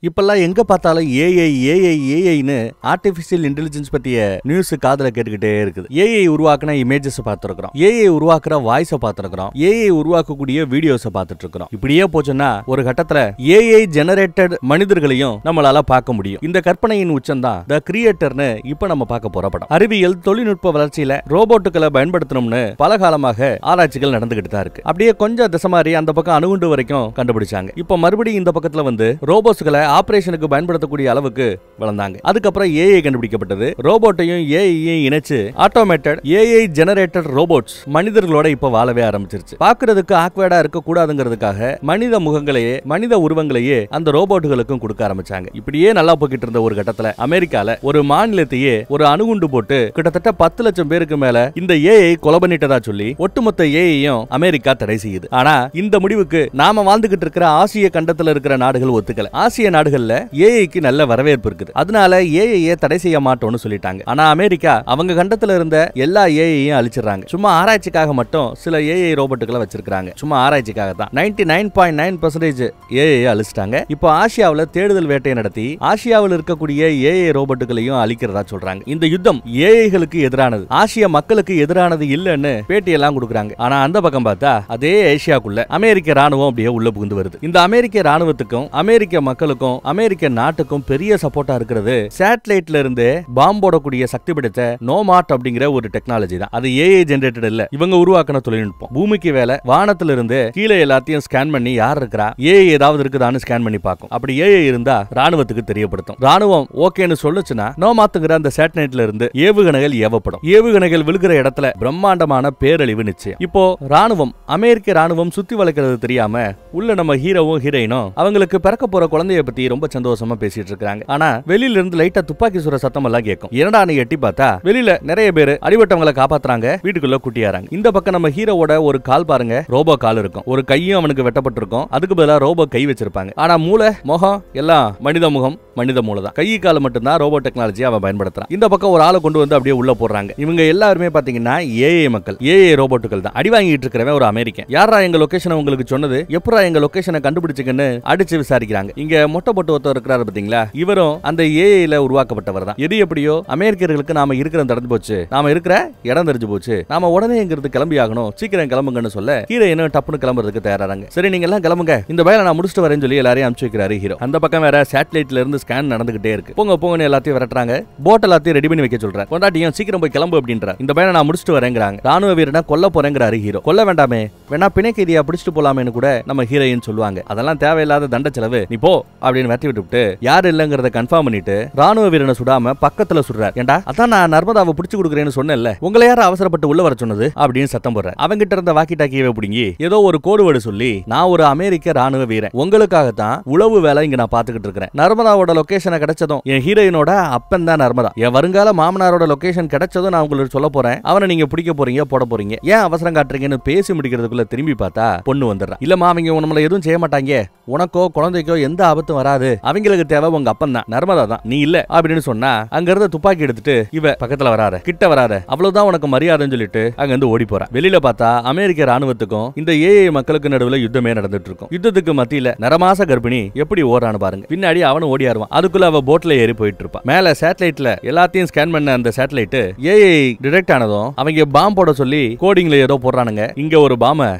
இப்பெல்லாம் எங்க பார்த்தாலும் ஏஐ ஏஐ ஏஐன்னு ஆர்டிபிஷியல் இன்டெலிஜென்ஸ் பத்திய நியூஸ் காதுல கேட்டுக்கிட்டே இருக்குது. ஏஐ உருவாக்குன இமேஜஸ் பார்த்திருக்கிறோம், ஏஐ உருவாக்குற வாய்ஸை பார்த்திருக்கிறோம், ஏஐ உருவாக்கக்கூடிய வீடியோஸை பார்த்துட்டு இருக்கிறோம். இப்படியே போச்சுன்னா ஒரு கட்டத்துல ஏஐ ஜெனரேட்டட் மனிதர்களையும் நம்மளால பார்க்க முடியும். இந்த கற்பனையின் உச்சம்தான் த கிரியேட்டர்னு இப்ப நம்ம பார்க்க போற படம். அறிவியல் தொழில்நுட்ப வளர்ச்சியில ரோபோட்டுகளை பயன்படுத்தணும்னு பல காலமாக ஆராய்ச்சிகள் நடந்துகிட்டு தான் இருக்கு. அப்படியே கொஞ்சம் திசை மாறி அந்த பக்கம் அணுகுண்டு வரைக்கும் கண்டுபிடிச்சாங்க. இப்ப மறுபடியும் இந்த பக்கத்துல வந்து ரோபோட்ஸ்களை ஆபரேஷனுக்கு பயன்படுத்தக்கூடிய அளவுக்கு வளர்ந்தாங்க. அதுக்கப்புறம் ஏஐ கண்டுபிடிக்கப்பட்டது. ரோபோட்டையும் ஏஐயும் இணைச்சு ஆட்டோமேட்டட் ஏஐ ஜெனரேட்டட் ரோபோட்ஸ் மனிதர்களோட இப்ப வாழவே ஆரம்பிச்சிருச்சு. பாக்குறதுக்கு ஆக்வர்டா இருக்க கூடாதுங்கிறதுக்காக மனித முகங்களையே மனித உருவங்களையே அந்த ரோபோட்டுகளுக்கும் கொடுக்க ஆரம்பிச்சாங்க. இப்படியே நல்லா போய்கிட்டு இருந்த ஒரு கட்டத்துல அமெரிக்கால ஒரு மாநிலத்தையே ஒரு அணுகுண்டு போட்டு கிட்டத்தட்ட 10 லட்சம் பேருக்கு மேல இந்த ஏஐ கொலை பண்ணிட்டதா சொல்லி ஒட்டுமொத்த ஏஐயும் அமெரிக்கா தடை செய்யுது. ஆனா இந்த முடிவுக்கு நாம வாழ்ந்துகிட்டு இருக்கிற ஆசிய கண்டத்துல இருக்கிற நாடுகள் ஒத்துக்கல. ஆசிய நாடுகள்ல ஏஐக்கு நல்ல வரவேற்பு இருக்குது. அதனால ஏஐயை தடை செய்ய மாட்டோம்னு சொல்லிட்டாங்க. ஆனா அமெரிக்கா அவங்க கண்டத்துல இருந்த எல்லா ஏஐயும் அழிச்சிடறாங்க. சும்மா ஆராய்ச்சிக்காக மட்டும் சில ஏஐ ரோபோட்டுகளை வச்சிருக்காங்க. சும்மா ஆராய்ச்சிக்காக தான் 99.9% ஏஐ அழிச்சிட்டாங்க. இப்போ ஆசியாவில் தேடுதல் வேட்டையை நடத்தி ஆசியாவில் இருக்கக்கூடிய ஏஐ ரோபோட்டுகளையும் அழிக்கிறதா சொல்றாங்க. இந்த யுத்தம் ஏஐகளுக்கு எதிரானது, ஆசிய மக்களுக்கு எதிரானது இல்லன்னு பேட்டியெல்லாம் கொடுக்குறாங்க. ஆனா அந்த பக்கம் பார்த்தா அதே ஏசியாக்குள்ள அமெரிக்க ராணுவம் அப்படியே உள்ள புகுந்து வருது. இந்த அமெரிக்க ராணுவத்துக்கும் அமெரிக்க மக்களுக்கும் அமெரிக்க நாட்டுக்கும் பெரிய சப்போர்ட்டா இருக்கிறது சேட்டலைட்ல இருந்து பாம்பு போடக்கூடிய சக்தி படைத்த நோமாட் அப்படிங்கிற ஒரு டெக்னாலஜி தான். அது ஏஐ ஜெனரேட்டட் இல்ல, இவங்க உருவாக்கின தொழில்நுட்பம். பூமிக்கு வேலை வானத்துல இருந்து கீழே எல்லாத்தையும் ஸ்கேன் பண்ணி யார் இருக்கிறா, ஏஐ ஏதாவது இருக்குதான்னு ஸ்கேன் பண்ணி பார்க்கும். அப்படி ஏஐ இருந்தா ராணுவத்துக்கு தெரியப்படுத்தும். ராணுவம் ஓகேன்னு சொல்லுச்சுன்னா நோமாத்துங்கிற அந்த சேட்டலைட்ல இருந்து ஏவுகணைகள் ஏவப்படும். ஏவுகணைகள் விழுகிற இடத்துல பிரம்மாண்டமான பேரழிவு நிச்சயம். இப்போ ராணுவம் அமெரிக்க ராணுவம் சுத்தி வளைக்கிறது தெரியாம உள்ள நம்ம ஹீரோவும் ஹீரோயினும் அவங்களுக்கு பிறக்க போற குழந்தைய பத்தி ரொம்ப சந்தோஷமா பேசிட்டு இருக்காங்க. ஆனா வெளியில இருந்து லைட்டா துப்பாக்கி சுர சத்தம் எல்லாம் கேட்கும். என்னடான்னு எட்டி பார்த்தா வெளியில நிறைய பேர் அடிபட்டவங்களை காப்பாத்துறாங்க, வீட்டுக்குள்ள குட்டியாராங்க. இந்த பக்கம் நம்ம ஹீரோவோட ஒரு கால் பாருங்க, ரோபோ கால் இருக்கும், ஒரு கையும் அவனுக்கு வெட்டப்பட்டிருக்கும். அதுக்கு பதிலா ரோபோ கை வச்சிருப்பாங்க. ஆனா மூளை முகம் எல்லாம் மனித முகம் மனித மூளை தான். கை கால மட்டும் தான் ரோபோ டெக்னாலஜி அவன் பயன்படுத்துறான். இந்த பக்கம் ஒரு ஆளை கொண்டு வந்து அப்படியே உள்ள போடுறாங்க. இவங்க எல்லாருமே பாத்தீங்கன்னா ஏஐ மக்கள், ஏஐ ரோபோட்டுகள் தான். அடி வாங்கிட்டு இருக்கிறவன் ஒரு அமெரிக்கன். யாரா எங்க லொகேஷன் உங்களுக்கு சொன்னது, எப்பரா எங்க லொகேஷனை கண்டுபிடிச்சுங்கன்னு அடிச்சு விசாரிக்கிறாங்க. இங்க மொட்டை போட்டு ஒருத்தர் இருக்கிறாரு பாத்தீங்களா, இவரும் அந்த ஏஐல உருவாக்கப்பட்டவர் தான். எது எப்படியோ அமெரிக்கர்களுக்கு நாம இருக்கிற நடந்து போச்சு, நாம இருக்கிற இடம் தெரிஞ்சு போச்சு, நாம உடனே இங்கிருந்து கிளம்பி ஆகணும், சீக்கிரம் கிளம்புங்கன்னு சொல்ல ஹீரோயின் டப்புன்னு கிளம்புறதுக்கு தயாராங்க. சரி நீங்க எல்லாம் கிளம்புங்க, இந்த வேலை நான் முடிச்சுட்டு வரேன்னு சொல்லி எல்லாரையும் அனுப்பிச்சு வைக்கிறாரு ஹீரோ. அந்த பக்கம் வேற சேட்டலைட்ல இருந்து ஸ்கேன் நடந்துகிட்டே இருக்கு. போங்க போங்கன்னு எல்லாத்தையும் விரட்டுறாங்க. போட் எல்லாத்தையும் ரெடி பண்ணி வைக்க சொல்றாரு. கொண்டாட்டியும் சீக்கிரம் போய் கிளம்பு அப்படின்றார். இந்த வேலை நான் முடிச்சுட்டு வரேங்கிறாங்க. ராணுவ வீரனை கொல்ல போறேங்கிறாரு ஹீரோ. கொல்ல வேண்டாமே, வேணா பிணைக்கைதியா பிடிச்சிட்டு போலாமேன்னு கூட நம்ம ஹீரோயின் சொல்லுவாங்க. அதெல்லாம் தேவையில்லாத தண்ட செலவு, நீ போ அப்படின்னு வெட்டி விட்டு யாரு இல்லங்கிறத கன்ஃபார்ம் பண்ணிட்டு ராணுவ வீரனை சுடாம பக்கத்துல சுடுறார். ஏண்டா அதான் நான் நர்மதாவை பிடிச்சு கொடுக்குறேன்னு சொன்னேன்ல, உங்களை யாரும் அவசரப்பட்டு உள்ள வர சொன்னது அப்படின்னு சத்தம் போடுற. அவங்கிட்ட இருந்த வாக்கி டாக்கியவே பிடிங்கி ஏதோ ஒரு கோடுவேடு சொல்லி, நான் ஒரு அமெரிக்க ராணுவ வீரன், உங்களுக்காகத்தான் உளவு வேலை இங்க நான் பாத்துக்கிட்டு இருக்கிறேன். நர்மதாவோட லொகேஷனை கிடைச்சதும் என் ஹீரோயினோட அப்பன் தான் நர்மதா, என் வருங்கால மாமனாரோட லொகேஷன் கிடைச்சதும் நான் உங்களுக்கு சொல்ல போறேன், அவனை நீங்க பிடிக்க போறீங்க போட போறீங்க, ஏன் அவசரம் காட்டுறீங்கன்னு பேசி முடிக்கிறதுக்குள்ள திரும்பி பார்த்தா பொண்ணு வந்துடுறா. இல்லமா அவங்க நம்மள எதுவும் செய்ய மாட்டாங்க, உனக்கோ குழந்தைக்கோ எந்த ஆபத்தும் வராது, அவங்களுக்கு தேவை உங்க அப்பன் தான், நர்மதா தான், நீ இல்ல அப்படின்னு சொன்னா அங்க இருந்து துப்பாக்கி எடுத்துட்டு இவ பக்கத்துல வராத, கிட்ட வராத, அவ்வளவுதான் உனக்கு மரியாதைன்னு சொல்லிட்டு அங்க இருந்து ஓடி போறா. வெளியில பார்த்தா அமெரிக்க ராணுவத்துக்கும் இந்த ஏஐ மக்களுக்கு நடுவுல யுத்தமே நடந்துட்டு இருக்கும். யுத்தத்துக்கு மத்தியில நரமாச கர்ப்பிணி எப்படி ஓடுறான்னு பாருங்க. பின்னாடி அவனும் ஓடியாருவான். அதுக்குள்ள அவ போட்ல ஏறி போயிட்டு இருப்பான். மேல சேட்டலைட்ல எல்லாத்தையும் ஸ்கேன் பண்ண அந்த சேட்டலைட் ஏஐ டிடெக்ட் ஆனதும் அவங்க பாம்பு போட சொல்லி கோடிங்ல ஏதோ போடுறானுங்க. இங்க ஒரு பாம்ப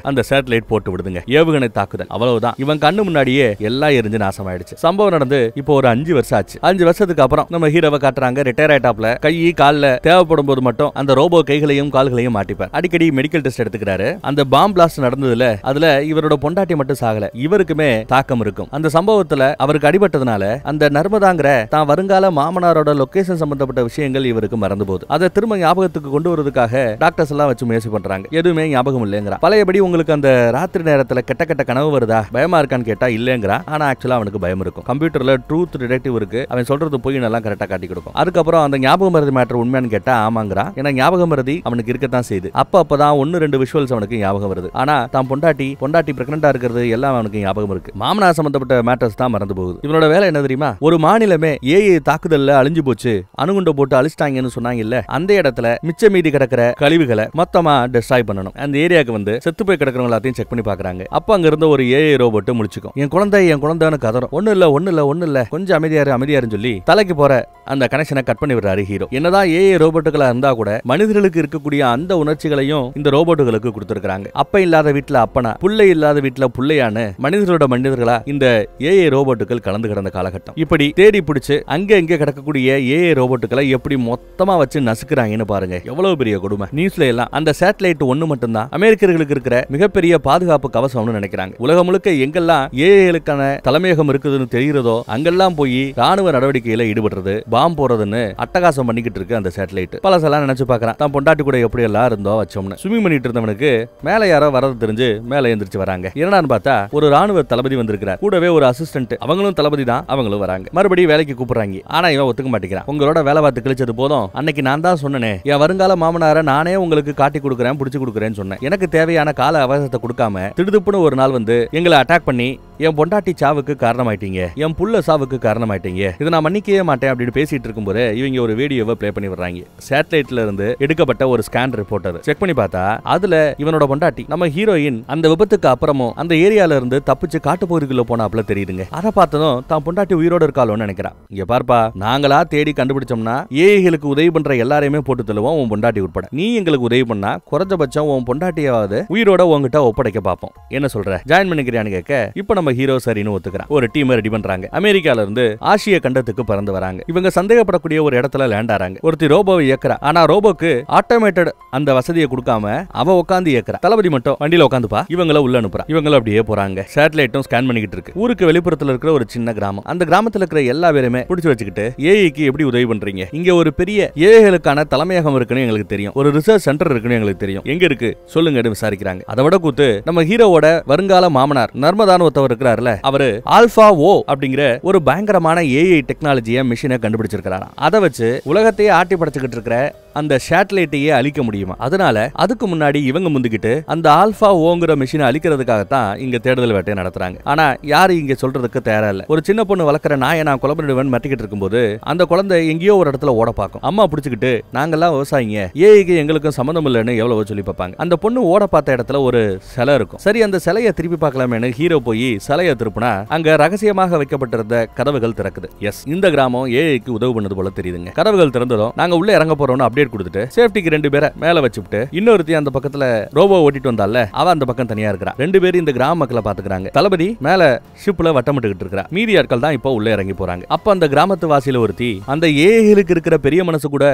அந்த சேட்டலைட் போட்டு விடுதுங்க. ஏவுகணை தாக்குதல். அவ்வளவுதான், இவன் கண்ணு முன்னாடியே எல்லாம் எரிஞ்சு நாசமாயிடுச்சு. சம்பவம் நடந்து இப்போ ஒரு 5 வருஷம் ஆச்சு. 5 வருஷத்துக்கு அப்புறம் நம்ம ஹீரோவை காட்டுறாங்க. ரிட்டையர் ஆயிட்டாப்ல. கை கால்ல தேவைப்படும் போது மட்டும் அந்த ரோபோ கைகளையும் கால்களையும் மாட்டிப்பார். அடிக்கடி மெடிக்கல் டெஸ்ட் எடுத்துக்கிறாரு. அந்த பாம்பு பிளாஸ்ட் நடந்ததுல அதுல இவரோட பொண்டாட்டி மட்டும் சாகல, இவருக்குமே தாக்கம் இருக்கும். அந்த சம்பவத்துல அவருக்கு அடிபட்டதுனால அந்த நர்மதாங்கிற தான் வருங்கால மாமனாரோட லொகேஷன் சம்பந்தப்பட்ட விஷயங்கள் இவருக்கு மறந்து போகுது. அதை திரும்ப ஞாபகத்துக்கு கொண்டு வரதுக்காக டாக்டர்ஸ் எல்லாம் வச்சு முயற்சி பண்றாங்க. எதுவுமே ஞாபகம் இல்லைங்கிறா. பழையபடி உங்களுக்கு அந்த ராத்திரி நேரத்துல கெட்ட கெட்ட கனவு வருதா, பயமா இருக்கான்னு கேட்டா இல்லங்கிறா. ஆனா ஆக்சுவலா அவனுக்கு பயம் இருக்கும். கம்ப்யூட்டர்ல ட்ரூத் டிடெக்டிவ் இருக்கு, அவன் சொல்றது போய் நல்லா கரெக்டா காட்டி கொடுக்கும். அதுக்கப்புறம் அந்த ஞாபக மருதி மேட்டர் உண்மையானு கேட்டா ஆமாங்கிறா. ஏன்னா ஞாபக மருதி அவனுக்கு இருக்கத்தான் செய்யுது. அப்பதான் 1-2 விஷுவல்ஸ் அவனுக்கு ஞாபகம் வருது. ஆனா தான் பொண்டாட்டி பிரெக்னண்டா இருக்கிறது எல்லாம் அவனுக்கு ஞாபகம் இருக்கு. மாமனார் சம்பந்தப்பட்ட மேட்டர்ஸ் தான் மறந்து போகுது. இவனோட வேலை என்ன தெரியுமா, ஒரு மாநிலமே ஏஐ தாக்குதல்ல அழிஞ்சு போச்சு, அணுகுண்ட போட்டு அழிச்சிட்டாங்கன்னு சொன்னாங்க இல்ல, அந்த இடத்துல மிச்ச மீதி கிடக்கிற கழிவுகளை மொத்தமா டெஸ்ட்ராய் பண்ணணும். அந்த ஏரியாவுக்கு வந்து செத்து போய் கிடக்கிறவங்க எல்லாத்தையும் செக் பண்ணி பாக்குறாங்க. அப்ப அங்க இருந்த ஒரு ஏஐ ரோபோட் முழிச்சுக்கும். என் குழந்தைன்னு கதறும். ஒன்னும் ஒண்ணு இல்ல கொஞ்சம் அமைதியாருன்னு சொல்லி தலைக்கு போற அந்த கனெக்ஷனை கட் பண்ணி விடுறாரு ஹீரோ. என்னதான் ஏஐ ரோபோட்டுகளா இருந்தா கூட மனிதர்களுக்கு இருக்கக்கூடிய அந்த உணர்ச்சிகளையும் இந்த ரோபோட்டுகளுக்கு கொடுத்திருக்காங்க. அப்ப இல்லாத வீட்டுல அப்பனா, புள்ளை இல்லாத வீட்டுல புள்ளையான்னு மனிதர்களா இந்த ஏஐ ரோபோட்டுகள் கலந்து கிடந்த காலகட்டம். இப்படி தேடி பிடிச்சு அங்க இங்க கிடக்கக்கூடிய ஏஐ ரோபோட்டுகளை எப்படி மொத்தமா வச்சு நசுக்குறாங்கன்னு பாருங்க. எவ்வளவு பெரிய கொடுமை. நியூஸ்ல எல்லாம் அந்த சேட்டலைட் ஒண்ணு மட்டும்தான் அமெரிக்கர்களுக்கு இருக்கிற மிகப்பெரிய பாதுகாப்பு கவசம்னு நினைக்கிறாங்க. உலகம் முழுக்க எங்கெல்லாம் ஏஐகளுக்கான தலைமையகம் இருக்குதுன்னு தெரிகிறதோ அங்கெல்லாம் போய் ராணுவ நடவடிக்கையில ஈடுபடுறது, பாம் போறதுன்னு அட்டகாசம் பண்ணிக்கிட்டு இருக்கு அந்த சேட்டலைட். பலசெல்லாம் நினைச்சு பாக்குறான் தான் பொண்டாட்டி கூட எப்படி எல்லாம் இருந்தோ வச்சோம்னு. ஸ்விமிங் பண்ணிட்டு இருந்தவனுக்கு மேல யாரோ வரது தெரிஞ்சு மேல எந்திரிச்சு வராங்க. என்னன்னு பார்த்தா ஒரு ராணுவ தளபதி வந்திருக்கிறார். கூடவே ஒரு அசிஸ்டன்ட், அவங்களும் தளபதி தான், அவங்களும் வராங்க. மறுபடியும் வேலைக்கு கூப்பிடுறாங்க. ஆனா இவன் ஒத்துக்க மாட்டேங்கிறான். உங்களோட வேலை பார்த்து கிழிச்சது போதும், அன்னைக்கு நான் தான் சொன்னேனே என் வருங்கால மாமனார நானே உங்களுக்கு காட்டி கொடுக்குறேன், புடிச்சு கொடுக்குறேன்னு சொன்னேன். எனக்கு தேவையான கால அவகாசத்தை கொடுக்காம திடுதுப்புன்னு ஒரு நாள் வந்து எங்களை அட்டாக் பண்ணி என் பொண்டாட்டி சாவுக்கு காரணமாயிட்டீங்க, என் புள்ள சாவுக்கு காரணமாயிட்டீங்க, இதை நான் மன்னிக்கவே மாட்டேன் அப்படின்னு பேசிட்டு இருக்கும்போது இவங்க ஒரு வீடியோவை பிளே பண்ணி வர்றாங்க. சேட்டலைட்ல இருந்து எடுக்கப்பட்ட ஒரு ஸ்கேன் ரிப்போர்ட்டர் செக் பண்ணி பார்த்தா அதுல இவனோட பொண்டாட்டி நம்ம ஹீரோயின் அந்த விபத்துக்கு அப்புறமும் அந்த ஏரியால இருந்து தப்பிச்சு காட்டுப்பகுதிக்குள்ள போனாப்ல தெரியுதுங்க. அதை பார்த்ததும் தான் பொண்டாட்டி உயிரோட இருக்காளோன்னு நினைக்கிறான். இங்க பார்ப்பா, நாங்களா தேடி கண்டுபிடிச்சோம்னா ஏஐகளுக்கு உதவி பண்ற எல்லாரையுமே போட்டு தள்ளுவோம், உன் பொண்டாட்டி உட்பட. நீ எங்களுக்கு உதவி பண்ணா குறைஞ்சபட்சம் உன் பொண்டாட்டியாவது உயிரோட உங்ககிட்ட ஒப்படைக்க பார்ப்போம். என்ன சொல்ற, ஜாயின் பண்ணிக்கிறியான்னு கேட்க இப்ப நம்ம ஹீரோ சரின்னு ஒத்துக்கிறான். ஒரு டீம் ரெடி பண்றாங்க. அமெரிக்கால இருந்து ஆசிய கண்டத்துக்கு பறந்து வராங்க. இவங்க சந்தேகப்படக்கூடிய ஒரு இடத்துல லேண்ட் ஆறாங்க. ஒருத்தி ரோபோவை இயக்குறா. ஆனா ரோபோக்கு ஆட்டோமேட்டட் அந்த வசதியை கொடுக்காம அவ உட்காந்து இயக்குறா. தளபதி மட்டும் வண்டியில உட்காந்துப்பா, இவங்கள உள்ள அனுப்புறா. இவங்கள அப்படியே போறாங்க. சேட்டலைட்டும் ஸ்கேன் பண்ணிக்கிட்டு இருக்கு. ஊருக்கு வெளிப்புறத்துல இருக்கிற ஒரு சின்ன கிராமம். அந்த கிராமத்துல இருக்கிற எல்லா பேருமே பிடிச்சு வச்சுக்கிட்டு ஏஐக்கு எப்படி உதவி பண்றீங்க, இங்க ஒரு பெரிய ஏஐகளுக்கான தலைமையகம் இருக்குன்னு எங்களுக்கு தெரியும், ஒரு ரிசர்ச் சென்டர் இருக்குன்னு எங்களுக்கு தெரியும், எங்க இருக்கு சொல்லுங்க விசாரிக்கிறாங்க. அதை விட கூத்து நம்ம ஹீரோவோட வருங்கால மாமனார் நர்மதான்னு ஒருத்தவர் இருக்கிறாருல, அவரு ஆல்பா ஓ அப்படிங்கிற ஒரு பயங்கரமான ஏஐ டெக்னாலஜியை மிஷினை கண்டுபிடிச்சிருக்காராம். அதை வச்சு உலகத்தையே ஆட்டி படைச்சுக்கிட்டு இருக்கிற அந்த சேட்டலைட்டையே அழிக்க முடியுமா. அதனால அதுக்கு முன்னாடி இவங்க முந்திக்கிட்டு அந்த ஆல்பா ஓங்கிற மிஷினை அழிக்கிறதுக்காகத்தான் இங்க தேடுதல் வேட்டையை நடத்துறாங்க. ஆனா யாரு இங்க சொல்றதுக்கு தயாரா இல்ல. ஒரு சின்ன பொண்ணு வளர்க்குற நாயை நான் கொலை பண்ணிடுவேன் மட்டிக்கிட்டு இருக்கும்போது அந்த குழந்தை எங்கேயோ ஒரு இடத்துல ஓட பார்க்கும். அம்மா பிடிச்சிக்கிட்டு நாங்கெல்லாம் விவசாயிங்க, ஏஐக்கு எங்களுக்கும் சம்மந்தம் இல்லைன்னு எவ்வளவோ சொல்லி பார்ப்பாங்க. அந்த பொண்ணு ஓட பார்த்த இடத்துல ஒரு சிலை இருக்கும். சரி, அந்த சிலையை திருப்பி பார்க்கலாமேன்னு ஹீரோ போய் சிலையை திருப்பினா அங்க ரகசியமாக வைக்கப்பட்டிருந்த கதவுகள் திறக்குது. எஸ், இந்த கிராமம் ஏஐக்கு உதவு பண்ணது போல தெரியுதுங்க. கதவுகள் திறந்ததும் நாங்க உள்ள இறங்க போறோம்னு அப்டேட் கொடுத்துட்டு சேஃப்டிக்கு 2 பேரை மேல வச்சுட்டு இன்னொருத்தி அந்த பக்கத்துல ரோபோ ஓட்டிட்டு வந்தால அவ அந்த பக்கம் தனியா இருக்கா. 2 பேரும் இந்த கிராம மக்களை பாத்துக்கிறாங்க. தளபதி மேல ஷிப்ல வட்டமிட்டுக்கிட்டு இருக்கா. மீதி ஆட்கள் தான் இப்போ உள்ள இறங்கி போறாங்க. அப்ப அந்த கிராமத்து வாசியில ஒருத்தி அந்த ஏஐகளுக்கு இருக்கிற பெரிய மனசு கூட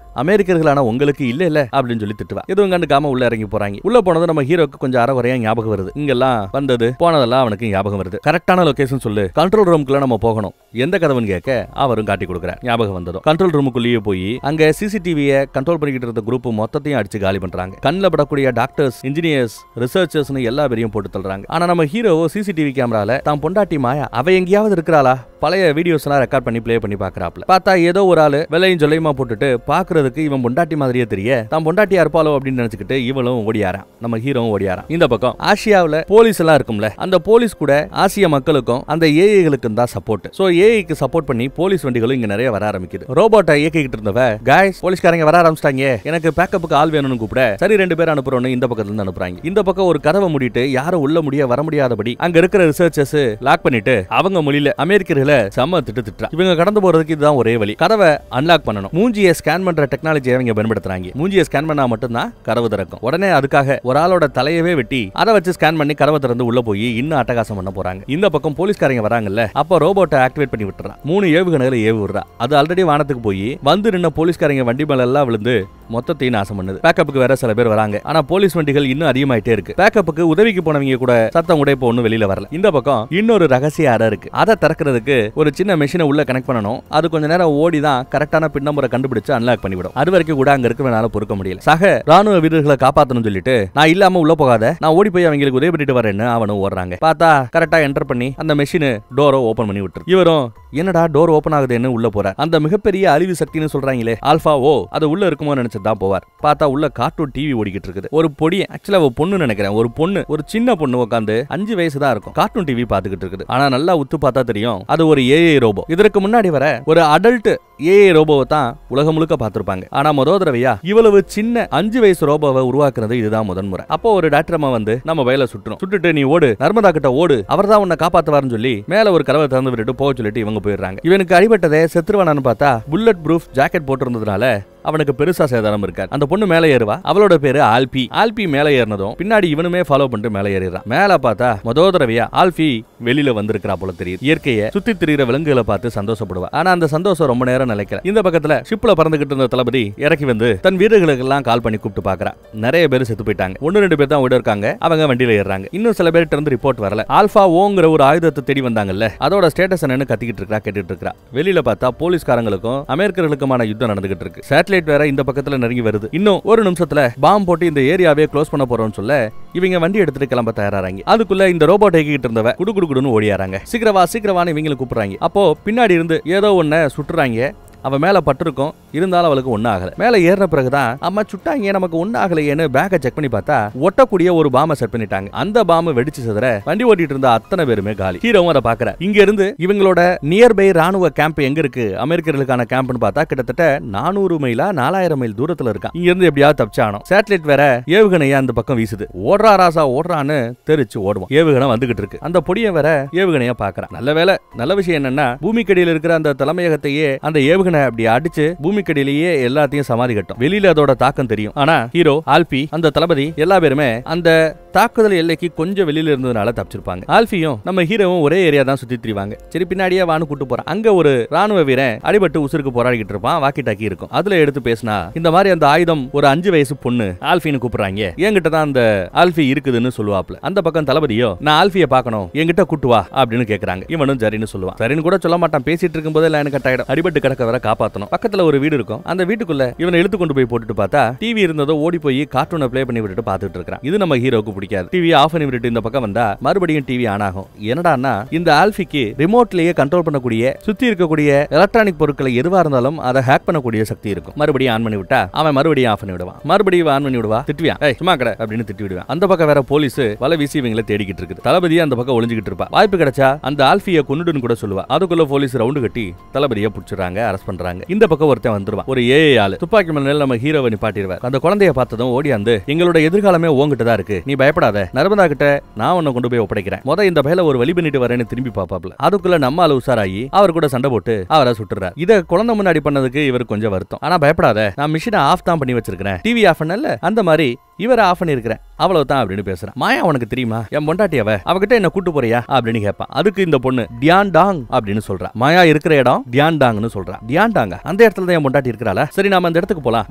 அமெரிக்கர்களான உங்களுக்கு இல்ல இல்ல அப்படின்னு சொல்லி திட்டுவா. எதுவும் கண்டுக்காம உள்ள இறங்கி போறாங்க. உள்ள போனது நம்ம ஹீரோக்கு கொஞ்சம் அறகுறையா ஞாபகம் வருது. இங்கெல்லாம் வந்தது போனதெல்லாம் அவனுக்கு ஞாபகம் வருது. கரெக்டான லொகேஷன் சொல்லு, கண்ட்ரோல் ரூமுக்குள்ள நம்ம போகணும், எந்த கதவுன்னு கேட்க அவரும் காட்டி கொடுக்குறார். ஞாபகம் வந்ததும் கண்ட்ரோல் ரூமுக்குள்ளேயே போய் அங்க சிசிடிவியை கண்ட்ரோல் பண்ணிக்கிட்டு இருந்த குரூப் மொத்தத்தையும் அடிச்சு காலி பண்றாங்க. கண்ணில் படக்கூடிய டாக்டர்ஸ், இன்ஜினியர்ஸ், ரிசர்ச்சர்ஸ் எல்லா பேரையும் போட்டு தள்ளுறாங்க. ஆனா நம்ம ஹீரோ சிசிடிவி கேமரால தான் பொண்டாட்டி மாயா அவ எங்கேயாவது இருக்கிறாளா பழைய வீடியோஸ் எல்லாம் ரெக்கார்ட் பண்ணி பிளே பண்ணி பாக்குறாப்ல. பார்த்தா ஏதோ ஒரு ஆளு வெள்ளையும் சொல்லையுமா போட்டுட்டு பாக்குறதுக்கு இவன் பொண்டாட்டி மாதிரியே தெரிய தான் பொண்டாட்டியா இருப்பாளோ அப்படின்னு நினைச்சுக்கிட்டு இவளும் ஓடியாரான். நம்ம ஹீரோவும் ஓடியாரான். இந்த பக்கம் ஆசியாவுல போலீஸ் எல்லாம் இருக்கும்ல, அந்த போலீஸ் கூட ஆசிய மக்களுக்கும் அந்த ஏஐகளுக்கும் தான் சப்போர்ட். சோ ஏஐக்கு சப்போர்ட் பண்ணி போலீஸ் வண்டிகளும் இங்க நிறைய வர ஆரம்பிக்குது. ரோபோட்டை இயக்கிட்டு இருந்தவ காய்ஸ் போலீஸ்காரங்க வர ஆரம்பிச்சிட்டாங்க, எனக்கு பேக்கப்புக்கு ஆள் வேணும்னு கூப்பிட சரி 2 பேர் அனுப்புறோம்னு இந்த பக்கத்துல இருந்து அனுப்புறாங்க. இந்த பக்கம் ஒரு கதவை மூடிட்டு யாரும் உள்ள வர முடியாதபடி அங்க இருக்கிற ரிசர்ச்சர்ஸ் லாக் பண்ணிட்டு அவங்க மொழியில அமெரிக்கர்களை செம்ம திட்டுறா. இவங்க கடந்து போறதுக்கு இதுதான் ஒரே வழி, கதவை அன்லாக் பண்ணணும். மூஞ்சியை ஸ்கேன் பண்ற டெக்னாலஜியை அவங்க பயன்படுத்துறாங்க. மூஞ்சியை ஸ்கேன் பண்ணா மட்டும்தான் கதவு திறக்கும். உடனே அதுக்காக ஒரு ஆளோட தலையவே வெட்டி அதை வச்சு ஸ்கேன் பண்ணி கதவை திறந்து உள்ள போய் இன்னும் அட்டகாசம் பண்ண போறாங்க. இந்த பக்கம் போலீஸ்காரங்க வராங்கல்ல, அப்ப ரோபோட்டை ஆக்டிவேட் பண்ணி விட்டுறா. 3 ஏவுகணைகளை ஏவி விடுறா. அது ஆல்ரெடி வானத்துக்கு போய் வந்து நின்ன போலீஸ்காரங்க வண்டி மேல எல்லாம் விழுந்து மொத்தத்தையும் நாசம் பண்ணுது. பேக்கப்புக்கு வேற சில பேர் வராங்க. ஆனா போலீஸ் வண்டிகள் இன்னும் அதிகமாயிட்டே இருக்கு. பேக்கப்புக்கு உதவிக்கு போனவங்க கூட சத்தம் கூட இப்போ ஒன்னும் வெளியில வரல. இந்த பக்கம் இன்னொரு ரகசிய அறை இருக்கு. அதை திறக்கிறதுக்கு ஒரு சின்ன மெஷினை உள்ள கனெக்ட் பண்ணணும். அது கொஞ்ச நேரம் ஓடி தான் கரெக்டான பின் நம்பரை கண்டுபிடிச்சு அன்லாக் பண்ணிவிடும். அது வரைக்கும் கூட அங்க இருக்கவனால பொறுக்க முடியல. சக ராணுவ வீரர்களை காப்பாத்தணும் சொல்லிட்டு நான் இல்லாம உள்ள போகாத, நான் ஓடி போய் அவங்களுக்கு உதவி பண்ணிட்டு வரேன்னு அவனும் ஓடுறாங்க. பார்த்தா கரெக்டா என்டர் பண்ணி அந்த மெஷின் டோரை ஓபன் பண்ணி விட்டுரு. இவரும் என்னடா டோர் ஓபன் ஆகுதுன்னு உள்ள போறார். அந்த மிகப்பெரிய அழிவு சக்தின்னு சொல்றாங்களே ஆல்பா ஓ, அது உள்ள இருக்குமோ நினைச்சதான் போவார். பார்த்தா உள்ள கார்ட்டூன் டிவி ஓடிக்கிட்டு இருக்குது. ஒரு பொடி ஆக்சுவலா பொண்ணு நினைக்கிறேன், ஒரு பொண்ணு, ஒரு சின்ன பொண்ணு உட்காந்து 5 வயசு தான் இருக்கும், கார்ட்டூன் டிவி பாத்துக்கிட்டு இருக்குது. ஆனா நல்லா உத்து பார்த்தா தெரியும் அது ஒரு ஏஐ ரோபோ. இதற்கு முன்னாடி வர ஒரு அடல்ட் ஏஐ ரோபோவை தான் உலகம் முழுக்க பார்த்திருப்பாங்க. ஆனா முதல் தடவையா இவ்வளவு சின்ன 5 வயசு ரோபோவை உருவாக்குறது இதுதான் முதன்முறை. அப்போ ஒரு டாக்டர் அம்மா வந்து நம்ம வயல சுட்டுட்டு நீ ஓடு, நர்மதா கிட்ட ஓடு, அவர்தான் உன்னை காப்பாத்துவாருன்னு சொல்லி மேல ஒரு கதவை திறந்து விட்டுட்டு போக சொல்லிட்டு இவங்க போயிடுறாங்க. இவனுக்கு அடிபட்டதே செத்துருவானு பார்த்தா புல்லட் ப்ரூஃப் ஜாக்கெட் போட்டிருந்ததுனால அவனுக்கு பெருசா சேதாரம் இருக்காது. அந்த பொண்ணு மேல ஏறுவா. அவளோட பேரு ஆல்பி. ஆல்பி மேல ஏறினதும் பின்னாடி இவனுமே ஃபாலோ பண்ணிட்டு மேல ஏறிறான். மேல பார்த்தா முதல் தடவையா ஆல்பி வெளியில வந்திருக்கிறா போல தெரியுது. இயற்கையை சுத்தி திரிகிற விலங்குகளை பார்த்து சந்தோஷப்படுவா. ஆனா அந்த சந்தோஷம் ரொம்ப நேரம் நிலைக்கல. இந்த பக்கத்துல ஷிப்ல பறந்துகிட்டு இருந்த தளபதி இறக்கி வந்து தன் வீரர்களுக்கு எல்லாம் கால் பண்ணி கூப்பிட்டு பாக்குறா. நிறைய பேர் செத்து போயிட்டாங்க. 1-2 பேர் தான் ஓட இருக்காங்க. அவங்க வண்டியில ஏறாங்க. இன்னும் சில பேர்ட்ட இருந்து ரிப்போர்ட் வரல. ஆல்பா ஓங்கிற ஒரு ஆயுதத்தை தேடி வந்தாங்கல்ல, அதோட ஸ்டேட்டஸ் என்னன்னு கத்திக்கிட்டு இருக்கா, கேட்டுட்டு இருக்கா. வெளியில பார்த்தா போலீஸ்காரங்களுக்கும் அமெரிக்கர்களுக்குமான யுத்தம் நடந்துகிட்டு இருக்கு. சேட்டலைட் வேற இந்த பக்கத்துல நெருங்கி வருது. இன்னும் ஒரு நிமிஷத்துல பாம்பு போட்டு இந்த ஏரியாவே க்ளோஸ் பண்ண போறோம்னு சொல்ல இவங்க வண்டி எடுத்துட்டு கிளம்ப தயாராறாங்க. அதுக்குள்ள இந்த ரோபோட் ஏகிட்டு இருந்தவ குடுகுடுன்னு ஓடியாராங்க. சீக்கிரவான்னு இவங்களை கூப்பிடுறாங்க. அப்போ பின்னாடி இருந்து ஏதோ ஒன்ன சுட்டுறாங்க. அவ மேல பட்டிருக்கும், இருந்தாலும் அவளுக்கு ஒன்னும் ஆகல. மேல ஏறின பிறகுதான் அம்மா சுட்டாங்க, நமக்கு ஒன்னும் ஆகலையேன்னு பேக்கை செக் பண்ணி பார்த்தா ஒட்டக்கூடிய ஒரு பாம்பை செட் பண்ணிட்டாங்க. அந்த பாம்பு வெடிச்சு சிதற வண்டி ஓட்டிட்டு இருந்த அத்தனை பேருமே காலி. ஹீரோவும் அதை பாக்குற. இங்க இருந்து இவங்களோட நியர்பை ராணுவ கேம்ப் எங்க இருக்கு, அமெரிக்கர்களுக்கான கேம்ப்னு பார்த்தா கிட்டத்தட்ட 400 மைலா 4000 மைல் தூரத்துல இருக்கான். இங்க இருந்து எப்படியாவது தப்பிச்சானோ. சேட்டலைட் வேற ஏவுகணையா அந்த பக்கம் வீசுது. ஓடுறா ராசா ஓடுறான்னு தெரிச்சு ஓடுவோம். ஏவுகணை வந்துகிட்டு இருக்கு. அந்த பொடியை வேற ஏவுகணையா பாக்குறான். நல்ல வேலை. நல்ல விஷயம் என்னன்னா பூமிக்கடியில் இருக்கிற அந்த தலைமையகத்தையே அந்த ஏவுகணை அப்படி அடிச்சு பூமிக்கடியிலேயே எல்லாத்தையும் சமாதி கட்டும். வெளியில அதோட தாக்கம் தெரியும். ஆனா ஹீரோ, ஆல்பி, அந்த தளபதி எல்லா பேருமே அந்த தாக்குதல் எல்லைக்கு கொஞ்சம் வெளியில இருந்ததுனால தப்பிச்சிருப்பாங்க. ஆல்பியும் நம்ம ஹீரோவும் ஒரே ஏரியா தான் சுத்தி திரிவாங்க. சரி, பின்னாடியே வானு கூட்டு போறான். அங்க ஒரு ராணுவ வீரன் அடிபட்டு உசுருக்கு போராடிக்கிட்டு இருப்பான். வாக்கி டாக்கி இருக்கும். அதுல எடுத்து பேசினா இந்த மாதிரி அந்த ஆயுதம் ஒரு 5 வயசு பொண்ணு ஆல்பின்னு கூப்பிடுறாங்க, என்கிட்ட தான் அந்த ஆல்பி இருக்குதுன்னு சொல்லுவாப்ல. அந்த பக்கம் தளபதியோ நான் ஆல்பியை பார்க்கணும், என்கிட்ட கூட்டு வா அப்படின்னு கேக்குறாங்க. இவனும் சரின்னு சொல்லுவான். சரின்னு கூட சொல்ல மாட்டான். பேசிட்டு இருக்கும் போதே லைன் கட் ஆயிடும். அடிபட்டு கிடக்க வர காப்பாத்தணும். பக்கத்துல ஒரு வீடு இருக்கும். அந்த வீட்டுக்குள்ள இவனை இழுத்து கொண்டு போய் போட்டுட்டு பார்த்தா டிவி இருந்ததோ ஓடி போய் கார்ட்டூனை ப்ளே பண்ணி விட்டுட்டு பார்த்துட்டு இருக்கான். இது நம்ம ஹீரோக்கு பிடிக்காது. டிவி ஆஃப் பண்ணி விட்டுட்டு இந்த பக்கம் வந்தா மறுபடியும் டிவி ஆன் ஆகும். என்னடான்னா இந்த ஆல்பிக்கு ரிமோட்லயே கண்ட்ரோல் பண்ணக்கூடிய சுத்தி இருக்கக்கூடிய எலக்ட்ரானிக் பொருட்களை எதுவா இருந்தாலும் அதை ஹேக் பண்ணக்கூடிய சக்தி இருக்கும். மறுபடியும் ஆன் பண்ணி விட்டா அவன் மறுபடியும் ஆஃப் பண்ணி விடுவான். மறுபடியும் ஆன் பண்ணி விடுவா. திட்டுவான், ஏய் சும்மா கடை அப்படின்னு திட்டி விடுவான். அந்த பக்கம் வேற போலீஸ் வலை வீசி இவங்களை தேடிக்கிட்டு இருக்கு. தளபதி அந்த பக்கம் ஒளிஞ்சுக்கிட்டு இருப்பா. வாய்ப்பு கிடைச்சா அந்த ஆல்பியை கொன்னுடுன்னு கூட சொல்லுவா. அதுக்குள்ள போலீஸ் ரவுண்டு கட்டி தளபதியை பிடிச்சிடுறாங்க, அரெஸ்ட் பண்றாங்க. இந்த பக்கம் ஒருத்தன் வந்துருவான். ஒரு ஏஐ ஆளு துப்பாக்கி மேல நம்ம ஹீரோவை நிப்பாட்டிடுவார். அந்த குழந்தைய பார்த்ததும் ஓடியாந்து எங்களோட எதிர்காலமே உன்கிட்ட தான் இருக்கு, நீ பயப்படாத, நர்மதா கிட்ட நான் உன்னை கொண்டு போய் ஒப்படைக்கிறேன். முத இந்த பையல ஒரு வழி பண்ணிட்டு வரேன்னு திரும்பி பாப்பாப்ல. அதுக்குள்ள நம்ம ஆளு உசாராகி அவர் கூட சண்டை போட்டு அவரை சுட்டுறார். இத குழந்தை முன்னாடி பண்ணதுக்கு இவர் கொஞ்சம் வருத்தம். ஆனா பயப்படாத, நான் மிஷினை ஆஃப் தான் பண்ணி வச்சிருக்கேன், டிவி ஆஃப் பண்ணல, அந்த மாதிரி இவரை ஆஃப் பண்ணிருக்கிறேன், அவ்வளவுதான் அப்படின்னு பேசுறான். மாயா உனக்கு தெரியுமா, என் பொண்டாட்டி அவகிட்ட என்ன கூட்டு போறியா அப்படின்னு கேட்பான். அதுக்கு இந்த பொண்ணு டியான் டாங் அப்படின்னு சொல்றா. மாயா இருக்கிற இடம் டியான் டாங்னு சொல்றா. டியான் டாங்க அந்த இடத்துல தான் என் பொண்டாட்டி இருக்கிறாளா, சரி நாம அந்த இடத்துக்கு போலாம்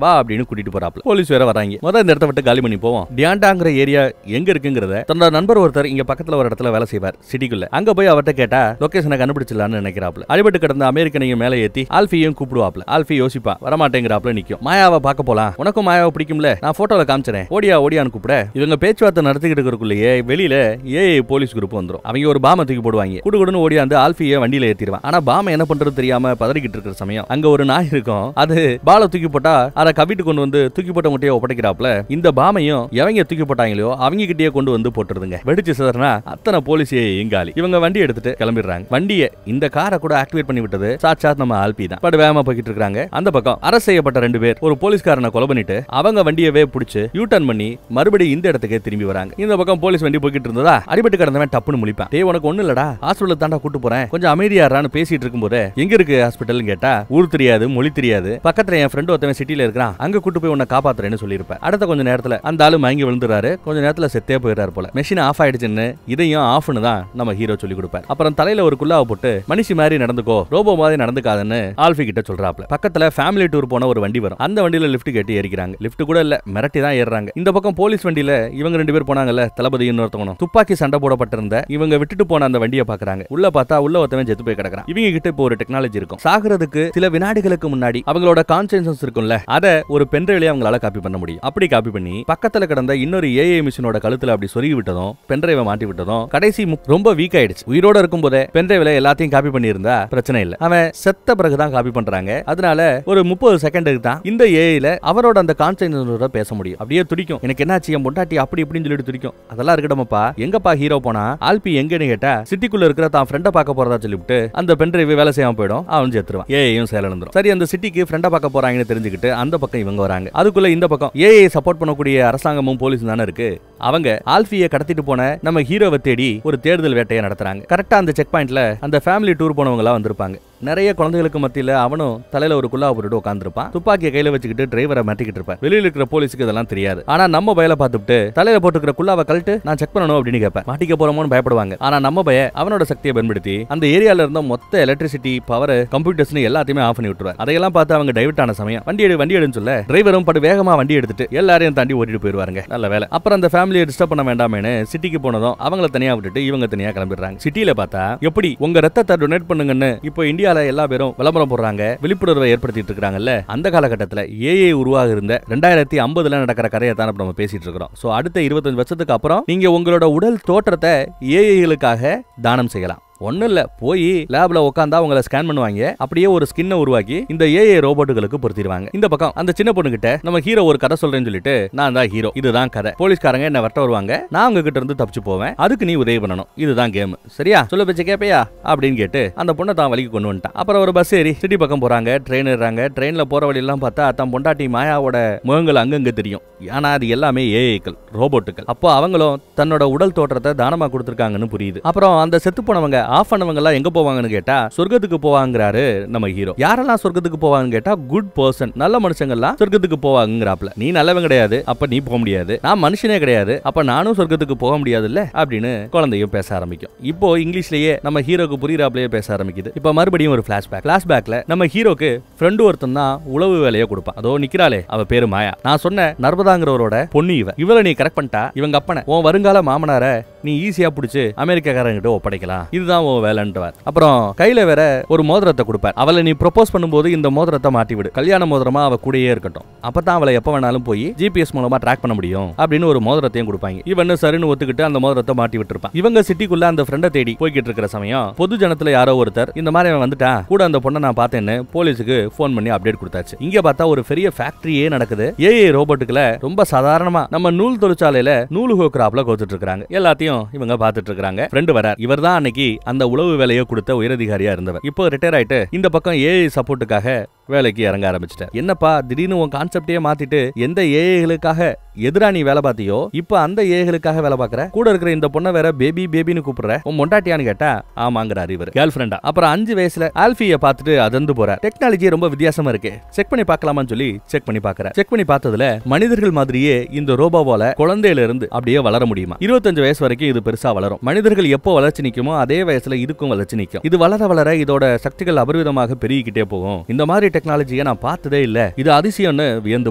வா அப்படின்னு கூட்டிட்டு போறாப்ல. போலீஸ் வேற வராங்க. முதல்ல இந்த இடத்த விட்டு காலி பண்ணி போவோம். டியான் டாங்கிற ஏரியா எங்க இருக்குங்கிறத தன்னோட நண்பர் ஒருத்தர் இங்க பக்கத்துல ஒரு இடத்துல வேலை செய்வார் சிட்டிக்குள்ள. அங்க போய் அவர்கிட்ட கேட்டா லொகேஷனை கண்டுபிடிச்சிடலான்னு நினைக்கிறாப்ல. அடிபட்டு கிடந்த அமெரிக்கனையும் மேலே ஏத்தி ஆல்பியையும் கூப்பிடுவாப்ல. ஆல்பி யோசிப்பா, வரமாட்டேங்கிறாப்ல நிக்கும். மாயாவை பார்க்க போலாம், உனக்கும் மாயாவை பிடிக்கும்ல, நான் போட்டோல காமிச்சேன், ஓடியான்னு கூப்பிட இவங்க பேச்சுவார்த்தை நடத்திக்கிட்டு இருக்கிறதுக்குள்ளேயே வெளியில ஏஐ போலீஸ் குரூப் வந்துரும். அவங்க ஒரு பாமை தூக்கி போடுவாங்க. குடுகுடுன்னு ஓடியாந்து ஆல்பியை வண்டியில ஏத்திடுவான். ஆனா பாமை என்ன பண்றது தெரியாம பதறிக்கிட்டு இருக்கிற சமயம் அங்க ஒரு நாய் இருக்கும். அது பாலை தூக்கி போட்டா அதை கவிட்டு கொண்டு வந்து தூக்கி போட்ட முட்டையை ஒப்படைக்கிறாப்ல. இந்த பாமையும் எவங்க தூக்கி போட்டாங்களோ அவங்க கிட்டே கொண்டு வந்து போட்டுருதுங்க. வெடிச்சு சிதறனா அத்தனை போலீஸே எங்காலி. இவங்க வண்டி எடுத்துட்டு கிளம்பிடுறாங்க. வண்டியை இந்த காரை கூட ஆக்டிவேட் பண்ணி விட்டது சாட்சாத் நம்ம ஆல்பி தான். பட் வேகமா போய்கிட்டு இருக்காங்க. அந்த பக்கம் அரசு செய்யப்பட்ட 2 பேர் ஒரு போலீஸ்காரனை கொலை பண்ணிட்டு அவங்க வண்டியவே பிடிச்சு யூ டர்ன் பண்ணி மறுபடியும் இந்த இடத்துக்கே திரும்பி வராங்க. இந்த பக்கம் போலீஸ் வண்டி போய்கிட்டு இருந்ததா அடிபட்டு கிடந்தவன் டப்புன்னு முழிப்பான். டேய் உனக்கு ஒண்ணு இல்லடா, ஹாஸ்பிடல் தாண்டா கூட்டு போறேன், கொஞ்சம் அமைதியாரான்னு பேசிட்டு இருக்கும்போது எங்க இருக்கு ஹாஸ்பிடல்னு கேட்டா ஊர் தெரியாது, மொழி தெரியாது, பக்கத்துல என் ஃப்ரெண்ட் ஒருத்தவன் சிட்டில இருக்கான், அங்க கூட்டு போய் உன்னை காப்பாத்துறேன்னு சொல்லியிருப்பேன். அடுத்த கொஞ்ச நேரத்துல அந்த ஆளு மயங்கி விழுந்துறாரு. கொஞ்ச நேரத்துல செத்தே போயிடுறாரு போல. மெஷின் ஆஃப் ஆயிடுச்சுன்னு இதையும் ஆஃப்னு தான் நம்ம ஹீரோ சொல்லி கொடுப்பார். அப்புறம் தலையில ஒரு குல்லாவை போட்டு மனுஷி மாதிரி நடந்துக்கோ, ரோபோ மாதிரி நடந்துக்காதுன்னு ஆல்பி கிட்ட சொல்றாப்ல. பக்கத்துல ஃபேமிலி டூர் போன ஒரு வண்டி வரும். அந்த வண்டியில லிஃப்ட் கேட்டு ஏறிக்கிறாங்க. லிஃப்ட் கூட இல்ல, மிரட்டி தான் ஏறாங்க. இந்த பக்கம் போலீஸ் வண்டியில இவங்க 2 பேர் போனாங்கல்ல, தளபதி இன்னொருத்தவனும் துப்பாக்கி சண்டை போடப்பட்டிருந்த இவங்க விட்டுட்டு போன அந்த வண்டியை பாக்குறாங்க. உள்ள பார்த்தா உள்ள ஒருத்தவன் செத்து போய் கிடக்குறான். இவங்க கிட்ட இப்போ ஒரு டெக்னாலஜி இருக்கும். சாகிறதுக்கு சில வினாடிகளுக்கு முன்னாடி அவங்களோட கான்சியன்ஸ் இருக்கும்ல, அத ஒரு பென்ட்ரைவ்ல அவங்களால காப்பி பண்ண முடியும். அப்படி காப்பி பண்ணி பக்கத்துல கிடந்த இன்னொரு ஏஐ மிஷினோட கழுத்துல அப்படி சொருகி விட்டதும் பென்ட்ரைவை மாட்டி விட்டதும் கடைசி ரொம்ப வீக் ஆயிடுச்சு. உயிரோட இருக்கும் போதே பென்ட்ரைவ்ல எல்லாத்தையும் காப்பி பண்ணி இருந்தா பிரச்சனை இல்ல. அவன் செத்த பிறகுதான் காப்பி பண்றாங்க. அதனால ஒரு 30 செகண்டுக்கு தான் இந்த ஏஐல அவரோட அந்த கான்சியன்ஸோட பேச முடியும். அப்படியே துடி துடிக்கும். எனக்கு என்னாச்சு என் பொண்டாட்டி அப்படி இப்படின்னு சொல்லிட்டு துடிக்கும். அதெல்லாம் இருக்கட்டும்ப்பா. எங்கப்பா ஹீரோ போனா ஆல்பி எங்கன்னு கேட்டா சிட்டிக்குள்ள இருக்கிற தான் ஃப்ரெண்ட பார்க்க போறதா சொல்லிவிட்டு அந்த பென்ட்ரைவ் வேலை செய்யாம போயிடும். அவன் செத்துருவான். ஏஐயும் செயலிழந்துரும். சரி, அந்த சிட்டிக்கு ஃப்ரெண்ட பார்க்க போறாங்கன்னு தெரிஞ்சுக்கிட்டு அந்த பக்கம் இவங்க வராங்க. அதுக்குள்ள இந்த பக்கம் ஏஐ சப்போர்ட் பண்ணக்கூடிய அரசாங்கமும் போலீஸும் தானே இருக்கு. அவங்க ஆல்பியை கடத்திட்டு போன நம்ம ஹீரோவை தேடி ஒரு தேடுதல் வேட்டையை நடத்துறாங்க. கரெக்டா அந்த செக் பாயிண்ட்ல அந்த ஃபேமிலி டூர் போனவங்க எல்லாம் வந்திருப்பாங்க. நிறைய குழந்தைகளுக்கு மத்தியில அவனும் தலையில ஒரு குல்லா போட்டுட்டு உட்காந்துருப்பான். துப்பாக்கியை கையில வச்சுக்கிட்டு டிரைவரை மாட்டிக்கிட்டு இருப்பான். வெளியில இருக்கிற போலீஸுக்கு இதெல்லாம் தெரியாது. ஆனா நம்ம பையில பார்த்துட்டு தலையில போட்டுக்கிற குல்லாவை கழட்டு நான் செக் பண்ணணும் அப்படின்னு கேட்பேன். மாட்டிக்க போறோமோன்னு பயப்படுவாங்க. ஆனா நம்ம பைய அவனோட சக்தியை பயன்படுத்தி அந்த ஏரியால இருந்த மொத்த எலக்ட்ரிசிட்டி பவர் கம்ப்யூட்டர்ஸ் எல்லாத்தையுமே ஆஃப் பண்ணி விட்டுருவார். அதையெல்லாம் பார்த்து அவங்க டைவர்ட் ஆன சமயம் வண்டி எடுன்னு சொல்ல டிரைவரும் படு வேகமா வண்டி எடுத்துட்டு எல்லாரையும் தாண்டி ஓட்டிட்டு போயிருவாங்க. நல்ல வேலை. அப்புறம் அந்த ஃபேமிலியை டிஸ்டர்ப் பண்ண வேண்டாமேன்னு சிட்டிக்கு போனதும் அவங்கள தனியா விட்டுட்டு இவங்க தனியா கிளம்பிடுறாங்க. சிட்டியில பார்த்தா எப்படி உங்க ரத்தத்தை டொனேட் பண்ணுங்கன்னு இப்போ இந்தியால எல்லா பேரும் விளம்பரம் போடுறாங்க, விழிப்புணர்வை ஏற்படுத்திட்டு இருக்காங்கல்ல. அந்த காலகட்டத்தில் ஏஐ உருவாக இருந்த 2050 நடக்கிற கதையை தான் நம்ம பேசிட்டு இருக்கிறோம். சோ அடுத்த 25 வருஷத்துக்கு அப்புறம் நீங்க உங்களோட உடல் தோற்றத்தை ஏஐகளுக்காக தானம் செய்யலாம். ஒன்னும் இல்ல, போய் லேப்ல உட்காந்தா உங்களை ஸ்கேன் பண்ணுவாங்க. அப்படியே ஒரு ஸ்கின்னை உருவாக்கி இந்த ஏஐ ரோபோட்டுகளுக்கு பொருத்திடுவாங்க. இந்த பக்கம் அந்த சின்ன பொண்ணு கிட்ட நம்ம ஹீரோ ஒரு கதை சொல்றேன்னு சொல்லிட்டு நான் தான் ஹீரோ, இதுதான் கதை, போலீஸ்காரங்க என்ன வரட்ட வருவாங்க, நான் உங்க கிட்ட இருந்து தப்பிச்சு போவேன், அதுக்கு நீ உதவி பண்ணணும், இதுதான் கேம், சரியா, சொல்ல பேச்ச கேப்பையா அப்படின்னு கேட்டு அந்த பொண்ணை தான் வலிக்கு கொண்டு வந்துட்டான். அப்புறம் ஒரு பஸ் ஏறி சிட்டி பக்கம் போறாங்க. ட்ரெயின் ஏறாங்க. ட்ரெயின்ல போற வழி எல்லாம் பார்த்தா தன் பொண்டாட்டி மாயாவோட முகங்கள் அங்கங்க தெரியும். ஆனா அது எல்லாமே ஏஐக்கள், ரோபோட்டுகள். அப்போ அவங்களும் தன்னோட உடல் தோற்றத்தை தானமா கொடுத்திருக்காங்கன்னு புரியுது. அப்புறம் அந்த செத்து போனவங்க ஆஃப் பண்ணவங்க எல்லாம் எங்க போவாங்கன்னு கேட்டா சொர்க்கத்துக்கு போவாங்கறாரு நம்ம ஹீரோ. யாரெல்லாம் சொர்க்கத்துக்கு போவாங்கன்னு கேட்டா குட் பர்சன், நல்ல மனுஷங்க எல்லாம் சொர்க்கத்துக்கு போவாங்கறாப்ல. நீ நல்லவன் கிடையாது, அப்ப நீ போக முடியாது. நான் மனுஷனே கிடையாது, அப்ப நானும் சொர்க்கத்துக்கு போக முடியாதுல்ல அப்படின்னு குழந்தையும் பேச ஆரம்பிக்கும். இப்போ இங்கிலீஷ்லயே நம்ம ஹீரோக்கு புரியுறாப்லயே பேச ஆரம்பிக்குது. இப்போ மறுபடியும் ஒரு பிளாஷ்பேக்ல நம்ம ஹீரோக்கு ஃப்ரெண்டு ஒருத்தன் தான் உளவு வேலையை கொடுப்பான். அதோ நிக்கிறாளே அவ பேரு மாயா. நான் சொன்ன நர்மதாங்கிறவரோட பொண்ணு இவளை நீ கரெக்ட் பண்ணிட்டா இவங்க அப்பனை உன் வருங்கால மாமனார நீ ஈஸியா பிடிச்சு அமெரிக்காக்காரங்கிட்ட ஒப்படைக்கலாம், இதுதான் உன் வேலைன்றார். அப்புறம் கையில வேற ஒரு மோதிரத்தை கொடுப்பார். அவளை நீ ப்ரொபோஸ் பண்ணும்போது இந்த மோதிரத்தை மாட்டி விடு, கல்யாண மோதிரமா அவ கூடயே இருக்கட்டும், அப்பதான் அவளை எப்ப வேணாலும் போய் ஜிபிஎஸ் மூலமா ட்ராக் பண்ண முடியும் அப்படின்னு ஒரு மோதிரத்தையும் கொடுப்பாங்க. இவன் சரின்னு ஒத்துக்கிட்டு அந்த மோதிரத்தை மாட்டி விட்டுருப்பான். இவங்க சிட்டிக்குள்ள அந்த ஃப்ரெண்டை தேடி போய்கிட்டு இருக்கிற சமயம் பொது ஜனத்துல யாரோ ஒருத்தர் இந்த மாதிரி அவன் வந்துட்டா கூட அந்த பொண்ணை நான் பார்த்தேன்னு போலீஸுக்கு போன் பண்ணி அப்டேட் கொடுத்தாச்சு. இங்க பார்த்தா ஒரு பெரிய ஃபேக்டரியே நடக்குது. ஏஐ ரோபோட்டுகளை ரொம்ப சாதாரணமா நம்ம நூல் தொழிற்சாலையில நூலு கோக்குறாப்ல கோத்துட்டு இருக்காங்க. எல்லாத்தையும் இவங்க பார்த்துட்டு இருக்காங்க. ஃப்ரெண்டு வர இவர் தான் அன்னைக்கு அந்த உளவு வேலையை கொடுத்த உயரதிகாரியா இருந்தவர். இப்போ ரிட்டையர் ஆயிட்டு இந்த பக்கம் ஏஐ சப்போர்ட்டுக்காக வேலைக்கு இறங்க ஆரம்பிச்சிட்டார். என்னப்பா திடீர்னு உன் கான்செப்டே மாத்திட்டு எந்த ஏஐகளுக்காக எதிரா நீ வேலை பார்த்தியோ இப்ப அந்த ஏஐகளுக்காக வேலை பார்க்கற, கூட இருக்கிற இந்த பொண்ணை வேற பேபி பேபின்னு கூப்பிடுற, உன் மொண்டாட்டியான்னு கேட்டா ஆமாங்கிறார் இவர். கேர்ள் ஃப்ரெண்டா. அப்புறம் 5 வயசுல ஆல்பியை பார்த்துட்டு அதந்து போறார். டெக்னாலஜி ரொம்ப வித்தியாசமா இருக்கு, செக் பண்ணி பார்க்கலாமான்னு சொல்லி செக் பண்ணி பார்க்கற. செக் பண்ணி பார்த்ததுல மனிதர்கள் மாதிரியே இந்த ரோபோவால குழந்தையில இருந்து அப்படியே வளர முடியுமா. 25 வயசு வரைக்கும் இது பெருசா வளரும். மனிதர்கள் எப்போ வளர்ச்சி நிக்குமோ அதே வயசுல இதுக்கும் வளர்ச்சி நிக்கும். இது வளர வளர இதோட சக்திகள் அபரிவிதமாக பெருகிக்கிட்டே போகும். இந்த மாதிரி டெக்னாலஜியை நான் பார்த்ததே இல்ல, இது அதிசயம்னு வியந்து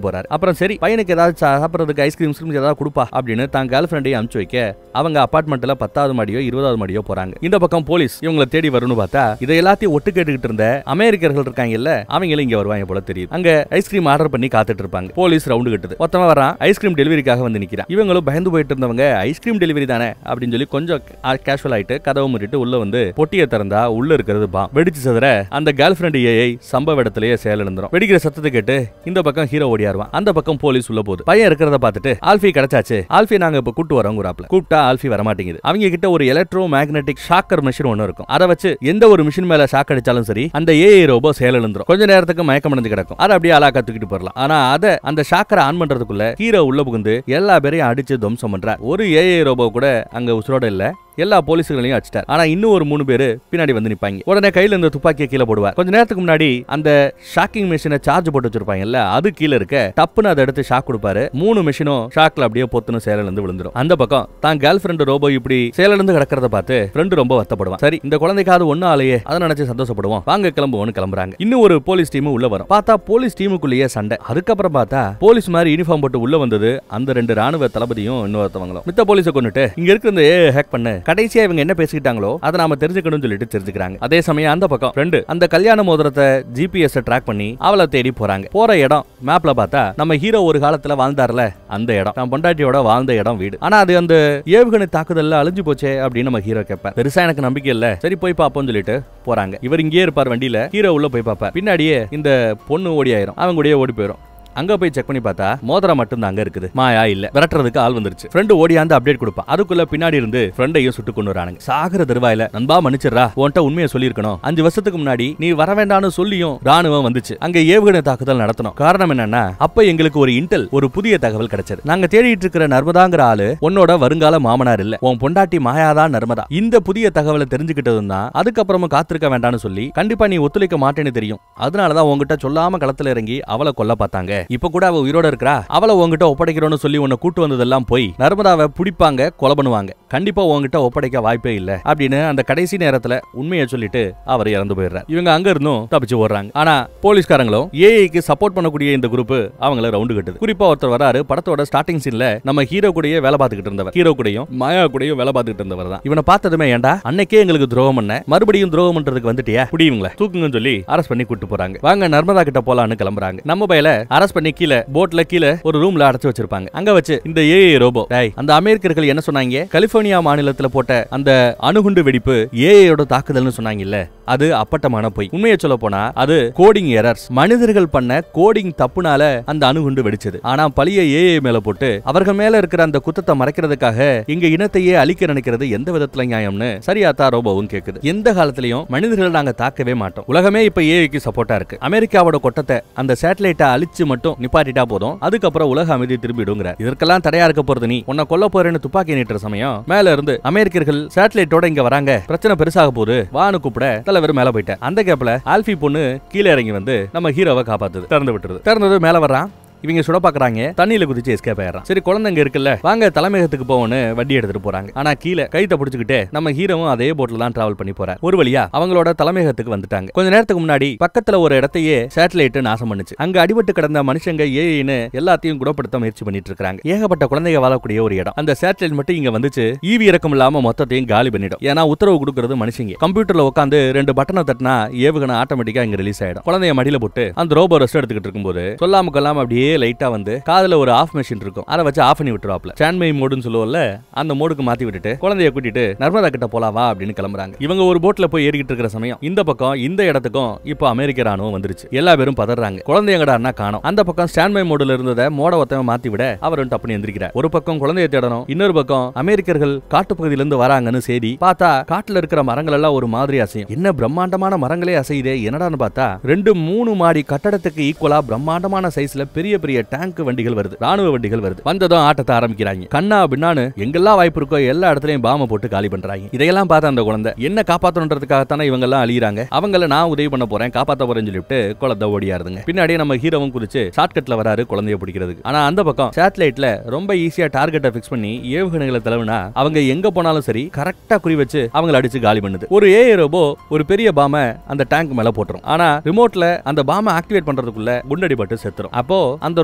போறாரு. அப்புறம் சரி பையனுக்கு ஏதாவது சாப்பிடுறதுக்கு ஐஸ்கிரீம் ஏதாவது கொடுப்பா அப்படின்னு தான் கேர்ள் ஃப்ரெண்டையும் அனுப்பிச்சு வைக்க அவங்க அபார்ட்மெண்ட்ல 10வது மாடியோ 20வது மாடியோ போறாங்க. இந்த பக்கம் போலீஸ் இவங்களை தேடி வரும்னு பார்த்தா இதை எல்லாத்தையும் ஒட்டு கேட்டுக்கிட்டு இருந்த அமெரிக்கர்கள் இருக்காங்கல்ல அவங்களும் இங்க வருவாங்க போல தெரியுது. அங்க ஐஸ்கிரீம் ஆர்டர் பண்ணி காத்துட்டு இருப்பாங்க. போலீஸ் ரவுண்டு கட்டுது. ஒருத்தவன் வரான், ஐஸ்கிரீம் டெலிவரிக்காக வந்து நிக்கிறான். இவங்களும் பயந்து போயிட்டு இருந்தவங்க ஐஸ்கிரீம் டெலிவரி தானே அப்படின்னு சொல்லி கொஞ்சம் கேஷுவல் ஆயிட்டு கதவை மூடிட்டு உள்ள வந்து பொட்டியை திறந்தா உள்ள இருக்கிறது பாம். வெடிச்சு சதுர அந்த கேர்ள் ஃப்ரெண்ட் ஏஐ சம்பவ இடத்திலேயே செயலிழந்துரும். வெடிக்கிற சத்தத்தை கேட்டு இந்த பக்கம் ஹீரோ ஓடியாருவான். அந்த பக்கம் போலீஸ் உள்ள போகுது. பையன் இருக்கிறத பார்த்துட்டு ஆல்பி கிடைச்சாச்சு, ஆல்பி நாங்க இப்ப கூட்டு வரோங்கிறாப்ல. கூப்பிட்டா ஆல்பி வர மாட்டேங்குது. அவங்க கிட்ட ஒரு எலக்ட்ரோ மேக்னெட்டிக் ஷாக்கர் மிஷின் ஒன்னு இருக்கும். அதை வச்சு எந்த ஒரு மிஷின் மேல ஷாக் அடிச்சாலும் சரி அந்த ஏஐ ரோபோ செயலிழந்துரும். கொஞ்ச நேரத்துக்கு மயக்கம் அடைஞ்சு கிடக்கும். அதை அப்படியே அலாக்கா தூக்கிட்டு போறலாம். ஆனா அதை அந்த ஷாக்கரை ஆன் பண்றதுக்குள்ள ஹீரோ உள்ள புகுந்து எல்லா பேரையும் அடிச்சு துவம்சம் பண்றார். ஒரு ஏஐ ரோபோ கூட அங்க உசுரோட இல்ல, எல்லா போலீஸ்களையும் அடிச்சிட்டார். ஆனா இன்னும் ஒரு 3 பேரு பின்னாடி வந்து நிப்பாங்க. உடனே கையில இருந்த துப்பாக்கியை கீழே போடுவார். கொஞ்ச நேரத்துக்கு முன்னாடி அந்த ஷாக்கிங் மிஷினை சார்ஜ் போட்டு வச்சிருப்பாங்கல்ல அது கீழே இருக்க டப்புன்னு அதை எடுத்து ஷாக் கொடுப்பாரு. 3 மிஷினும் ஷாக்ல அப்படியே பொத்துன்னு சேலிலிருந்து விழுந்துரும். அந்த பக்கம் தான் கேர்ள் ஃப்ரெண்ட் ரோபோ இப்படி சேலிலிருந்து கிடக்கிறத பார்த்து ஃப்ரெண்ட் ரொம்ப வருத்தப்படுவான். சரி இந்த குழந்தைக்காவது ஒன்னும் ஆலையே, அதை நினைச்சு சந்தோஷப்படுவோம், வாங்க கிளம்புவோம்னு கிளம்புறாங்க. இன்னும் ஒரு போலீஸ் டீம் உள்ள வரும். பார்த்தா போலீஸ் டீமுக்குள்ளேயே சண்டை. அதுக்கப்புறம் பார்த்தா போலீஸ் மாதிரி யூனிஃபார்ம் போட்டு உள்ள வந்தது அந்த 2 ராணுவ தளபதியும் இன்னொருத்தவங்களும். மித்த போலீஸை கொண்டுட்டு இங்க இருக்கிற இந்த ஹேக் பண்ணு, கடைசியா இவங்க என்ன பேசிக்கிட்டாங்களோ அதை நாம தெரிஞ்சுக்கணும்னு சொல்லிட்டு தெரிஞ்சுக்கிறாங்க. அதே சமயம் அந்த பக்கம் ஃப்ரெண்ட் அந்த கல்யாண மோதிரத்தை ஜிபிஎஸ் ட்ராக் பண்ணி அவளை தேடி போறாங்க. போற இடம் மேப்ல பார்த்தா நம்ம ஹீரோ ஒரு காலத்துல வாழ்ந்தார்ல அந்த இடம், நம்ம பொண்டாட்டியோட வாழ்ந்த இடம் வீடு. ஆனா அது அந்த ஏவுகணை தாக்குதல்ல அழிஞ்சு போச்சே அப்படின்னு நம்ம ஹீரோ கேட்பார். பெருசா எனக்கு நம்பிக்கை இல்ல, சரி போய் பாப்போம்னு சொல்லிட்டு போறாங்க. இவர் இங்கேயே இருப்பார் வண்டியில. ஹீரோ உள்ள போய் பாப்பார். பின்னாடியே இந்த பொண்ணு ஓடி ஆயிரும், அவங்க கூடயே ஓடி போயிரும். அங்க போய் செக் பண்ணி பார்த்தா மோதிரம் மட்டும் தான் அங்க இருக்குது. மாயா இல்ல. விரட்டுறதுக்கு ஆள் வந்துருச்சு. ஃப்ரெண்ட் ஓடியாந்து அப்டேட் கொடுப்பான். அதுக்குள்ள பின்னாடி இருந்து ஃப்ரெண்டையும் சுட்டு கொண்டுறானுங்க. சாகர தருவாயில நண்பா மன்னிச்சிரா, உன்கிட்ட உண்மையை சொல்லியிருக்கணும். 5 வருஷத்துக்கு முன்னாடி நீ வர வேண்டாம்னு சொல்லியும் ராணுவம் வந்துச்சு. அங்க ஏவுகணை தாக்குதல் நடத்தணும். காரணம் என்னன்னா, அப்ப எங்களுக்கு ஒரு இன்டெல், ஒரு புதிய தகவல் கிடைச்சது. நாங்க தேடிட்டு இருக்கிற நர்மதாங்கிற ஆளு உன்னோட வருங்கால மாமனார் இல்ல, உன் பொண்டாட்டி மாயாதான் நர்மதா. இந்த புதிய தகவலை தெரிஞ்சுக்கிட்டதும் தான் அதுக்கப்புறமும் காத்திருக்க வேண்டாம்னு சொல்லி கண்டிப்பா நீ ஒத்துழைக்க மாட்டேன்னு தெரியும். அதனாலதான் உங்ககிட்ட சொல்லாம களத்துல இறங்கி அவளை கொல்ல பார்த்தாங்க. இப்ப கூட அவ உயிரோட இருக்கா. அவளை உங்ககிட்ட ஒப்படைக்கிறோம்னு சொல்லி உன்னை கூட்டு வந்ததெல்லாம் போய் நர்மதாவை பிடிப்பாங்க, கொலை பண்ணுவாங்க. கண்டிப்பா உங்ககிட்ட ஒப்படைக்க வாய்ப்பே இல்ல அப்படின்னு அந்த கடைசி நேரத்துல உண்மையை சொல்லிட்டு அவர் இறந்து போயிடுறார். இவங்க அங்க இருந்தும் தப்பிச்சு ஓடுறாங்க. ஆனா போலீஸ்காரங்களும் ஏஐக்கு சப்போர்ட் பண்ணக்கூடிய இந்த குரூப் அவங்கள ரவுண்டு கட்டுது. குறிப்பா ஒருத்தர் வராரு. படத்தோட ஸ்டார்டிங் சீன்ல நம்ம ஹீரோ கூடயே வேலை பார்த்துக்கிட்டு இருந்தவர், ஹீரோ கூடயும் மாயா கூடயும் வேலை பார்த்துக்கிட்டு இருந்தவர் தான். இவனை பார்த்ததுமே ஏண்டா அன்னைக்கே எங்களுக்கு துரோகம் பண்ண, மறுபடியும் துரோகம் பண்றதுக்கு வந்துட்டியா, புடியுங்களா தூக்குங்கன்னு சொல்லி அரெஸ்ட் பண்ணி கூட்டு போறாங்க. வாங்க நர்மதா கிட்ட போலான்னு கிளம்புறாங்க. நம்ம பையில அரெஸ்ட் பண்ணி கீழே போட்ல கீழே ஒரு ரூம்ல அடைச்சு வச்சிருப்பாங்க. அங்க வச்சு இந்த ஏஐ ரோபோ, அந்த அமெரிக்கர்கள் என்ன சொன்னாங்க, கலிபோர்னியா மாநிலத்துல போட்ட அந்த அணுகுண்டு வெடிப்பு ஏஐயோட தாக்குதல்னு சொன்னாங்கல்ல, அது அப்பட்டமான பொய். உண்மையை சொல்ல போனா அது கோடிங் எரர்ஸ், மனிதர்கள் பண்ண கோடிங் தப்புனால அந்த அணுகுண்டு வெடிச்சது. ஆனா பழிய ஏஐ மேல போட்டு அவர்கள் மேல இருக்கிற அந்த குத்தத்தை மறைக்கிறதுக்காக எங்க இனத்தையே அழிக்க நினைக்கிறது எந்த விதத்துல நியாயம்னு சரியாத்தா ரோபோவும் கேக்குது. எந்த காலத்திலயும் மனிதர்களை நாங்க தாக்கவே மாட்டோம். உலகமே இப்ப ஏஐக்கு சப்போர்ட்டா இருக்கு. அமெரிக்காவோட கொட்டத்தை அந்த சேட்டலைட்டை அழிச்சு மட்டும் நிப்பாட்டிட்டா போதும், அதுக்கப்புறம் உலக அமைதி திரும்பிடுங்கிற. இதற்கெல்லாம் தடையா இருக்க போறது நீ, உன்னை கொல்ல போறேன்னு துப்பாக்கி நீட்டுற சமயம் மேல இருந்து அமெரிக்கர்கள் சேட்டலைட்டோட இங்க வராங்க, பிரச்சனை பெருசாக போகுது வான்னு கூப்பிட தலைவர் மேல போயிட்டேன். அந்த கேப்ல ஆல்பி பொண்ணு கீழே இறங்கி வந்து நம்ம ஹீரோவை காப்பாத்துது. திறந்து விட்டுருது. திறந்தது மேல வர்றான். இவங்க சுட பாக்குறாங்க. தண்ணியில குதிச்சு எஸ்கேப் ஆயிடுறான். சரி குழந்தைங்க இருக்குல்ல, வாங்க தலைமையகத்துக்கு போவோன்னு வண்டி எடுத்துட்டு போறாங்க. ஆனா கீழே கைத்த பிடிச்சுக்கிட்டே நம்ம ஹீரோவும் அதே போட்ல தான் டிராவல் பண்ணி போறார். ஒரு வழியா அவங்களோட தலைமையகத்துக்கு வந்துட்டாங்க. கொஞ்ச நேரத்துக்கு முன்னாடி பக்கத்துல ஒரு இடத்தையே சேட்டலைட் நாசம் பண்ணுச்சு. அங்க அடிபட்டு கிடந்த மனுஷங்க ஏஐன்னு எல்லாத்தையும் குணப்படுத்த முயற்சி பண்ணிட்டு இருக்காங்க. ஏகப்பட்ட குழந்தைங்க வாழக்கூடிய ஒரு இடம். அந்த சேட்டலைட் மட்டும் இங்க வந்துச்சு ஈவி இறக்கம் இல்லாம மொத்தத்தையும் காலி பண்ணிடும். ஏன்னா உத்தரவு கொடுக்கறது மனுஷங்க. கம்ப்யூட்டர்ல உட்காந்து 2 பட்டனை தட்டினா ஏவுகணை ஆட்டோமேட்டிக்கா இங்க ரிலீஸ் ஆயிடும். குழந்தைய மடியில போட்டு அந்த ரோபோ ரெஸ்ட் எடுத்துக்கிட்டு இருக்கும்போது சொல்லாம கொல்லாம அப்படியே லைட்டா வந்து காதுல ஒரு ஆஃப் மெஷின் இருக்கும், அதை வச்சு ஆஃப் பண்ணி விட்டுருவாப்ல. ஸ்டாண்ட்பை மோடுன்னு சொல்லுவோம்ல, அந்த மோடுக்கு மாத்தி விட்டுட்டு குழந்தைய கூட்டிட்டு நர்மதா கிட்ட போலாம் வா அப்படின்னு கிளம்புறாங்க. இவங்க ஒரு போட்ல போய் ஏறிக்கிட்டு இருக்கிற சமயம் இந்த பக்கம் இந்த இடத்துக்கும் இப்போ அமெரிக்க ராணுவம் வந்துருச்சு. எல்லா பேரும் பதறாங்க. குழந்தைங்கடா காணோம். அந்த பக்கம் ஸ்டாண்ட்பை மோடுல இருந்ததை மோட ஒத்தவன் மாத்தி விட அவரும் டப்புனு எந்திரிக்கிறார். ஒரு பக்கம் குழந்தைய தேடணும், இன்னொரு பக்கம் அமெரிக்கர்கள் காட்டுப்பகுதியில இருந்து வராங்கன்னு செய்தி. பார்த்தா காட்டுல இருக்கிற மரங்கள் எல்லாம் ஒரு மாதிரி அசையும். என்ன பிரம்மாண்டமான மரங்களே அசையுதே என்னடான்னு பார்த்தா 2-3 மாடி கட்டடத்துக்கு ஈக்குவலா பிரம்மாண்டமான சைஸ்ல பெரிய பெரிய டேங்க் வண்டிகள் வருது, ராணுவ வண்டிகள் வருது. வந்ததும் ஆட்டத்தை ஆரம்பிக்கிறாங்க. கண்ணா பின்னான்னு எங்கெல்லாம் வாய்ப்பு இருக்கோ எல்லா இடத்துலயும் பாம போட்டு காலி பண்றாங்க. இதையெல்லாம் பார்த்த அந்த குழந்தை என்ன காப்பாத்தணுன்றதுக்காகத்தானே இவங்க எல்லாம் அழியறாங்க, அவங்கள நான் உதவி பண்ண போறேன், காப்பாத்த போறேன்னு சொல்லிட்டு குழந்தை ஓடியாருதுங்க. பின்னாடியே நம்ம ஹீரோவும் குதிச்சு ஷார்ட்கட்ல வராரு குழந்தைய பிடிக்கிறதுக்கு. ஆனா அந்த பக்கம் சேட்டலைட்ல ரொம்ப ஈஸியா டார்கெட்டை ஃபிக்ஸ் பண்ணி ஏவுகணைகளை தளவுனா அவங்க எங்க போனாலும் சரி கரெக்டா குறி வச்சு அவங்களை அடிச்சு காலி பண்ணுது. ஒரு ஏஐ ரோபோ ஒரு பெரிய பாம அந்த டேங்க் மேல போட்டுரும். ஆனா ரிமோட்ல அந்த பாம ஆக்டிவேட் பண்றதுக்குள்ள குண்டடிபட்டு செத்துரும். அப்போ அந்த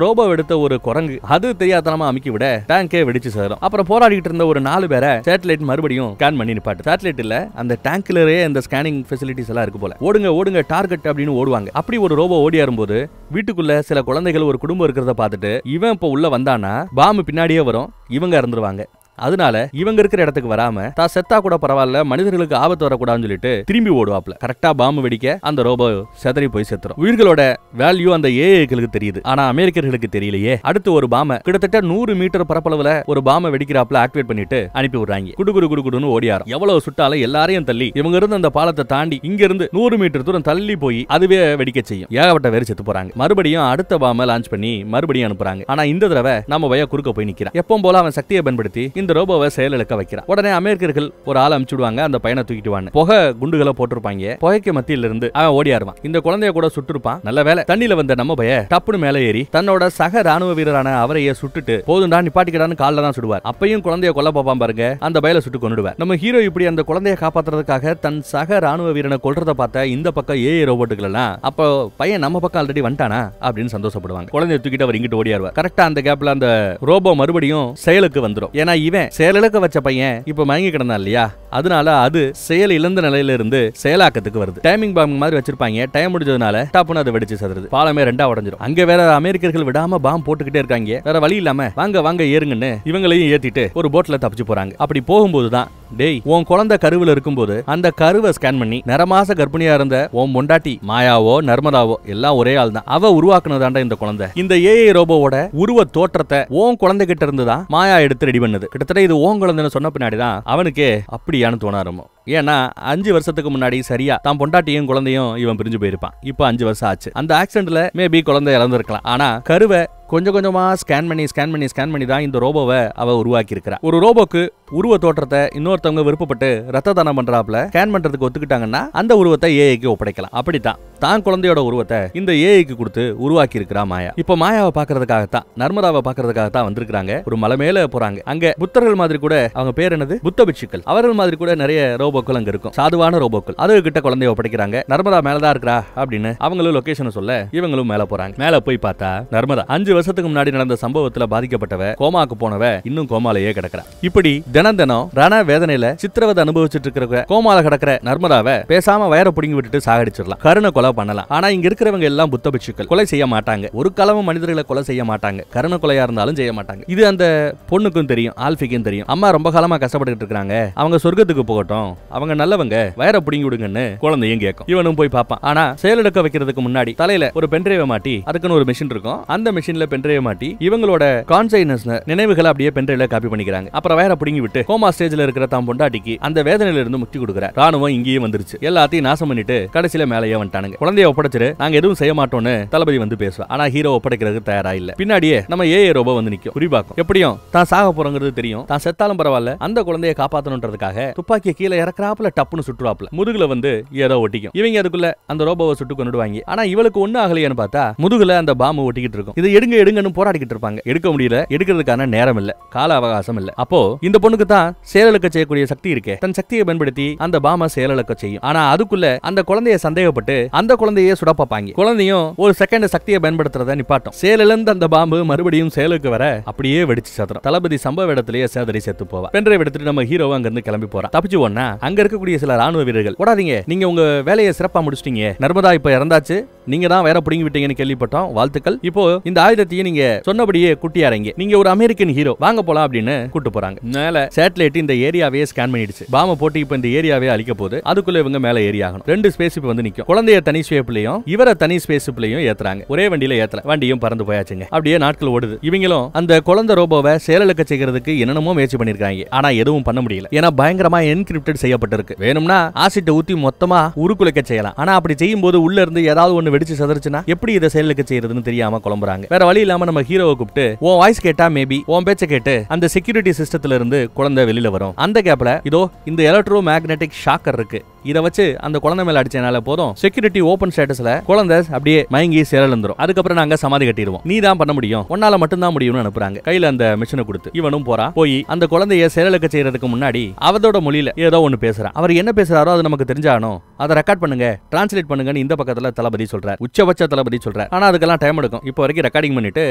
ரோபோ எடுத்த ஒரு குரங்கு அது தெரியாதனமா அமுக்கி விட டேங்கே வெடிச்சு சேரும். அப்புறம் போராடிட்டு இருந்த ஒரு 4 பேரை சேட்டலைட் மறுபடியும் ஸ்கேன் பண்ணி நிப்பாட்டு. சேட்டலைட் இல்ல அந்த டேங்க்லயே அந்த ஸ்கேனிங் ஃபெசிலிட்டிஸ் எல்லாம் இருக்கு போல. ஓடுங்க ஓடுங்க டார்கெட் அப்படின்னு ஓடுவாங்க. அப்படி ஒரு ரோபோ ஓடி வரும்போது வீட்டுக்குள்ள சில குழந்தைகள் ஒரு குடும்பம் இருக்கிறத பார்த்துட்டு இவன் இப்ப உள்ள வந்தானா பாம்பு பின்னாடியே வரும், இவங்க இறந்துருவாங்க. அதனால இவங்க இருக்கிற இடத்துக்கு வராம தான் செத்தா கூட பரவாயில்ல மனிதர்களுக்கு ஆபத்து வரக்கூடாதுன்னு சொல்லிட்டு திரும்பி ஓடுவாப்ல. கரெக்டா பாம்பு வெடிக்க அந்த ரோபோ செதறி போய் செத்துரும். உயிர்களோட வேல்யூ அந்த ஏஐகளுக்கு தெரியுது, ஆனா அமெரிக்கர்களுக்கு தெரியலையே. அடுத்து ஒரு பாம கிட்டத்தட்ட 100 மீட்டர் பரப்பளவுல ஒரு பாம வெடிக்கிறாப்ல ஆக்டிவேட் பண்ணிட்டு அனுப்பி விடுறாங்க. குடுகுடுன்னு ஓடியாரும். எவ்வளவு சுட்டாலும் எல்லாரையும் தள்ளி இவங்க இருந்து அந்த பாலத்தை தாண்டி இங்க இருந்து 100 மீட்டர் தூரம் தள்ளி போய் அதுவே வெடிக்க செய்யும். ஏகப்பட்ட வேறு செத்து போறாங்க. மறுபடியும் அடுத்த பாம லான்ச் பண்ணி மறுபடியும் அனுப்புறாங்க. ஆனா இந்த தடவை நம்ம வய குறுக்க போய் நிக்கிறான். எப்பவும் போல அவன் சக்தியை பயன்படுத்தி இந்த ரோபோவை செயலிழக்க வைக்கிறான். உடனே அமெரிக்கர்கள் ஒரு ஆள் அனுப்பிச்சுடுவாங்க, அந்த பையனை தூக்கிட்டு வாங்க. புகை குண்டுகளை போட்டிருப்பாங்க. புகைக்கு மத்தியில இருந்து அவன் ஓடியாருவான். இந்த குழந்தைய கூட சுட்டுருப்பான். நல்ல வேலை தண்ணியில வந்த நம்ம பைய டப்புனு மேலே ஏறி தன்னோட சக ராணுவ வீரரான அவரையே சுட்டுட்டு போதுண்டா நிப்பாட்டிக்கடான்னு காலில் தான் சுடுவார். அப்பையும் குழந்தைய கொல்ல பாப்பான் பாருங்க, அந்த பயல சுட்டு கொண்டுடுவார். நம்ம ஹீரோ இப்படி அந்த குழந்தைய காப்பாத்துறதுக்காக தன் சக ராணுவ வீரனை கொல்றத பார்த்த இந்த பக்கம் ஏஐ ரோபோட்டுகள் எல்லாம் அப்போ பையன் நம்ம பக்கம் ஆல்ரெடி வந்துட்டானா அப்படின்னு சந்தோஷப்படுவாங்க. குழந்தைய தூக்கிட்டு அவர் இங்கிட்டு ஓடியாருவார். கரெக்டா அந்த கேப்ல அந்த ரோபோ மறுபடியும் செயலுக்கு வந்துடும். ஏன்னா இவன் செயலிழக்க வச்ச பையன் இப்ப மயங்கி கிடந்தான் இல்லையா, அதனால அது செயல் இழந்த நிலையில இருந்து செயலாக்கத்துக்கு வருது. டைமிங் பாம் மாதிரி வச்சிருப்பாங்க. டைம் முடிஞ்சதுனால டாப்புன்னு அதை வெடிச்சு சதுருது. பாலமே 2ஆ உடைஞ்சிரும். அங்க வேற அமெரிக்கர்கள் விடாம பாம் போட்டுக்கிட்டே இருக்காங்க. வேற வழி இல்லாம வாங்க வாங்க ஏறுங்கன்னு இவங்களையும் ஏத்திட்டு ஒரு போட்ல தப்பிச்சு போறாங்க. அப்படி போகும்போதுதான் டேய் உன் குழந்தை கருவுல இருக்கும்போது அந்த கருவை ஸ்கேன் பண்ணி நிறமாச கர்ப்பிணியா இருந்த உன் பொண்டாட்டி மாயாவோ நர்மதாவோ எல்லாம் ஒரே ஆள் தான். அவ உருவாக்குனதாண்டா இந்த குழந்தை. இந்த ஏஐ ரோபோவோட உருவ தோற்றத்தை உன் குழந்தை கிட்ட இருந்துதான் மாயா எடுத்து ரெடி பண்ணுது. கிட்டத்தட்ட இது உன் குழந்தைன்னு சொன்ன பின்னாடிதான் அவனுக்கே அப்படியான்னு தோண ஆரம்பம். ஏன்னா 5 வருஷத்துக்கு முன்னாடி சரியா தான் பொண்டாட்டியும் குழந்தையும் இவன் பிரிஞ்சு போயிருப்பான். இப்போ 5 வருஷம் ஆச்சு. அந்த ஆக்சிடென்ட்ல மேபி குழந்தை இறந்திருக்கலாம். ஆனா கருவை கொஞ்சம் கொஞ்சமா ஸ்கேன் பண்ணி தான் இந்த ரோபோவை அவ உருவாக்கி இருக்கிறா. ஒரு ரோபோக்கு உருவ தோற்றத்தை இன்னொருத்தவங்க விருப்பப்பட்டு ரத்த தானம் பண்றாப்ல ஸ்கேன் பண்றதுக்கு ஒத்துக்கிட்டாங்கன்னா அந்த உருவத்தை ஏஐக்கு ஒப்படைக்கலாம். அப்படித்தான் தான் குழந்தையோட உருவத்தை இந்த ஏஐக்கு கொடுத்து உருவாக்கி இருக்கிறா மாயா. இப்ப மாயாவை பாக்குறதுக்காகத்தான் நர்மதாவை பாக்குறதுக்காகத்தான் வந்திருக்காங்க. ஒரு மலை மேல போறாங்க. அங்க புத்தர்கள் மாதிரி கூட அவங்க பேர் என்னது புத்த பிட்சுக்கள் அவர்கள் மாதிரி கூட நிறைய ரோபோக்கள் அங்க இருக்கும். சாதுவான ரோபோக்கள் அது கிட்ட குழந்தைய ஒப்படைக்கிறாங்க. நர்மதா மேலதான் இருக்கிறா அப்படின்னு அவங்களும் லொகேஷன் சொல்ல இவங்களும் மேல போறாங்க. மேல போய் பார்த்தா நர்மதா 5 வருஷத்துக்கு முன்னாடி நடந்த சம்பவத்துல பாதிக்கப்பட்டவ கோமாக்கு போனவ இன்னும் கோமாலேயே கிடக்குறா. இப்படி தினம் ரண வேதனையில சித்திரவதை அனுபவிச்சுட்டு இருக்கிற கோமால கிடக்கிற நர்மதாவை பேசாம வயர புடிங்கி விட்டுட்டு சாகடிச்சிடலாம். கருணை கொலை பண்ணலாம். ஆனா இங்க இருக்கிறவங்க எல்லாம் புத்த பிட்சுக்கள். கொலை செய்ய மாட்டாங்க. ஒரு காலமும் மனிதர்களை கொலை செய்ய மாட்டாங்க. கருணை கொலையா இருந்தாலும் செய்ய மாட்டாங்க. இது அந்த பொண்ணுக்கும் தெரியும், ஆல்ஃபிக்கும் தெரியும். அம்மா ரொம்ப காலமா கஷ்டப்பட்டு இருக்காங்க. அவங்க சொர்க்கத்துக்கு போகட்டும், அவங்க நல்லவங்க, வயர புடிங்கி விடுங்கன்னு குழந்தையும் கேட்கும். இவனும் போய் பார்ப்பான். ஆனா செயலெடுக்க வைக்கிறதுக்கு முன்னாடி தலையில ஒரு பென்ட்ரைவ் மாட்டி அதுக்குன்னு ஒரு மிஷின் இருக்கும். அந்த மிஷின்ல பென்ட்ரைவ் மாட்டி இவங்களோட கான்சியஸ்னஸ் நினைவுகளை அப்படியே பென்ட்ரைவ்ல காப்பி பண்ணிக்கிறாங்க. அப்புறம் வயர புடிங்கி விட்டு கோமா ஸ்டேஜ்ல இருக்கிற தான் பொண்டாட்டிக்கு அந்த வேதனையில இருந்து முக்தி கொடுக்குறார். ராணுவம் இங்கேயே வந்துருச்சு. எல்லாத்தையும் நாசம் பண்ணிட்டு கடைசியில மேலேயே வந்துட்டானுங்க. குழந்தைய ஒப்படைச்சிரு, நாங்க எதுவும் செய்ய மாட்டோம்னு தளபதி வந்து பேசுவா. ஆனா ஹீரோ ஒப்படைக்கிறதுக்கு தயாரா இல்ல. பின்னாடியே நம்ம ஏஐ ரோபோ வந்து நிக்கும். குறிப்பாக்கும் எப்படியும் தான் சாக போறங்கிறது தெரியும். தான் செத்தாலும் பரவாயில்ல அந்த குழந்தைய காப்பாத்தணும்ன்றதுக்காக துப்பாக்கிய கீழே இறக்குறாப்புல டப்புன்னு சுற்றுவாப்புல முதுகுல வந்து ஏதோ ஒட்டிக்கும். இவங்க அதுக்குள்ள அந்த ரோபோவை சுட்டு கொண்டுடுவாங்க. ஆனா இவளுக்கு ஒண்ணு ஆகலையான்னு பார்த்தா முதுகுல அந்த பாம்பு ஒட்டிக்கிட்டு இருக்கும். இதை எடுங்கன்னு போராடிக்கிட்டு இருப்பாங்க. எடுக்க முடியல. எடுக்கிறதுக்கான நேரம் இல்ல, கால அவகாசம் இல்ல. அப்போ இந்த பொண்ணுக்கு தான் செயலக்க செய்யக்கூடிய சக்தி இருக்கே. தன் சக்தியை பயன்படுத்தி அந்த பாம செயலக்க செய்யும். ஆனா அதுக்குள்ள அந்த குழந்தைய சந்தேகப்பட்டு அந்த குழந்தைய சுட பார்ப்பாங்க. குழந்தையும் ஒரு செகண்ட் சக்தியை பயன்படுத்துறத நிப்பாட்டும். செயலிழந்த அந்த பாம்பு மறுபடியும் செயலுக்கு வர அப்படியே வெடிச்சு சதுரும். தளபதி சம்பவ இடத்திலேயே சேதறி செத்து போவா. பென்ட்ரைவ் எடுத்துட்டு நம்ம ஹீரோவை அங்க இருந்து கிளம்பி போறா. தப்பிச்சு ஒன்னா அங்க இருக்கக்கூடிய சில ராணுவ வீரர்கள் ஓடாதீங்க, நீங்க உங்க வேலையை சிறப்பா முடிச்சிட்டீங்க. நர்மதா இப்ப இறந்தாச்சு, நீங்க தான் வேற புடிங்கி விட்டீங்கன்னு கேள்விப்பட்டோம், வாழ்த்துக்கள். இப்போ இந்த ஆயுதத்தையும் நீங்க சொன்னபடியே குட்டியாரங்க, நீங்க ஒரு அமெரிக்கன் ஹீரோ, வாங்க போலாம் அப்படின்னு கூட்டு போறாங்க. மேல சேட்டலைட் இந்த ஏரியாவே ஸ்கேன் பண்ணிடுச்சு. பாம போட்டு இப்ப இந்த ஏரியாவே அழிக்க போகுது. அதுக்குள்ள இவங்க மேல ஏறி ஆகணும். 2 ஸ்பேஸ்ஷிப் வந்து நிக்கும். குழந்தைய தனி ஸ்பேஸ்லயும் இவர தனி ஸ்பேஸ்ஷிப்லயும் ஏத்துறாங்க. ஒரே வண்டியில ஏத்தல, வண்டியும் பறந்து போயாச்சுங்க. அப்படியே நாட்கள் ஓடுது. இவங்களும் அந்த குழந்தை ரோபோவை செயலக்க செய்யறதுக்கு என்னென்னமோ முயற்சி பண்ணிருக்காங்க. ஆனா எதுவும் பண்ண முடியல. ஏன்னா பயங்கரமா என்கிரிப்டட் செய்யப்பட்டிருக்கு. வேணும்னா ஆசிட்ட ஊத்தி மொத்தமா உருக்குலைக்க செய்யலாம். ஆனா அப்படி செய்யும் போது உள்ள இருந்து ஏதாவது ஒண்ணு வெடிச்சு சதறிச்சுனா எப்படி இதை செயலுக்கு செய்யறதுன்னு தெரியாம குழம்புறாங்க. வேற வழி இல்லாம நம்ம ஹீரோவை கூப்பிட்டு உன் வாய்ஸ் கேட்டா மேபி உன் பேச்ச கேட்டு அந்த செக்யூரிட்டி சிஸ்டத்துல இருந்து குழந்தை வெளியில வரும். அந்த கேப்ல இதோ இந்த எலக்ட்ரோ மேக்னெட்டிக் ஷாக்கர் இருக்கு, இத வச்சு அந்த குழந்தை மேல அடிச்சனால போதும் செக்யூரிட்டி ஓபன் ஸ்டேட்டஸ்ல குழந்தை அப்படியே மயங்கி செயலிழந்துரும். அதுக்கப்புறம் நாங்க சமாதி கட்டிடுவோம், நீ தான் பண்ண முடியும், உன்னால மட்டும் தான் முடியும்னு அனுப்புறாங்க. கையில அந்த மிஷினை கொடுத்து இவனும் போறா. போய் அந்த குழந்தைய செயலுக்கு செய்யறதுக்கு முன்னாடி அவதோட மொழியில ஏதோ ஒண்ணு பேசுறான். அவர் என்ன பேசுறாரோ அது நமக்கு தெரிஞ்சாகணும், அதை ரெக்கார்ட் பண்ணுங்க, டிரான்ஸ்லேட் பண்ணுங்கன்னு இந்த பக்கத்துல தளபதி சொல்றார். உச்சபட்ச தளபதி சொல்றார். ஆனா அதுக்கெல்லாம் டைம் எடுக்கும். இப்போ வரைக்கும் ரெக்கார்டிங் பண்ணிட்டு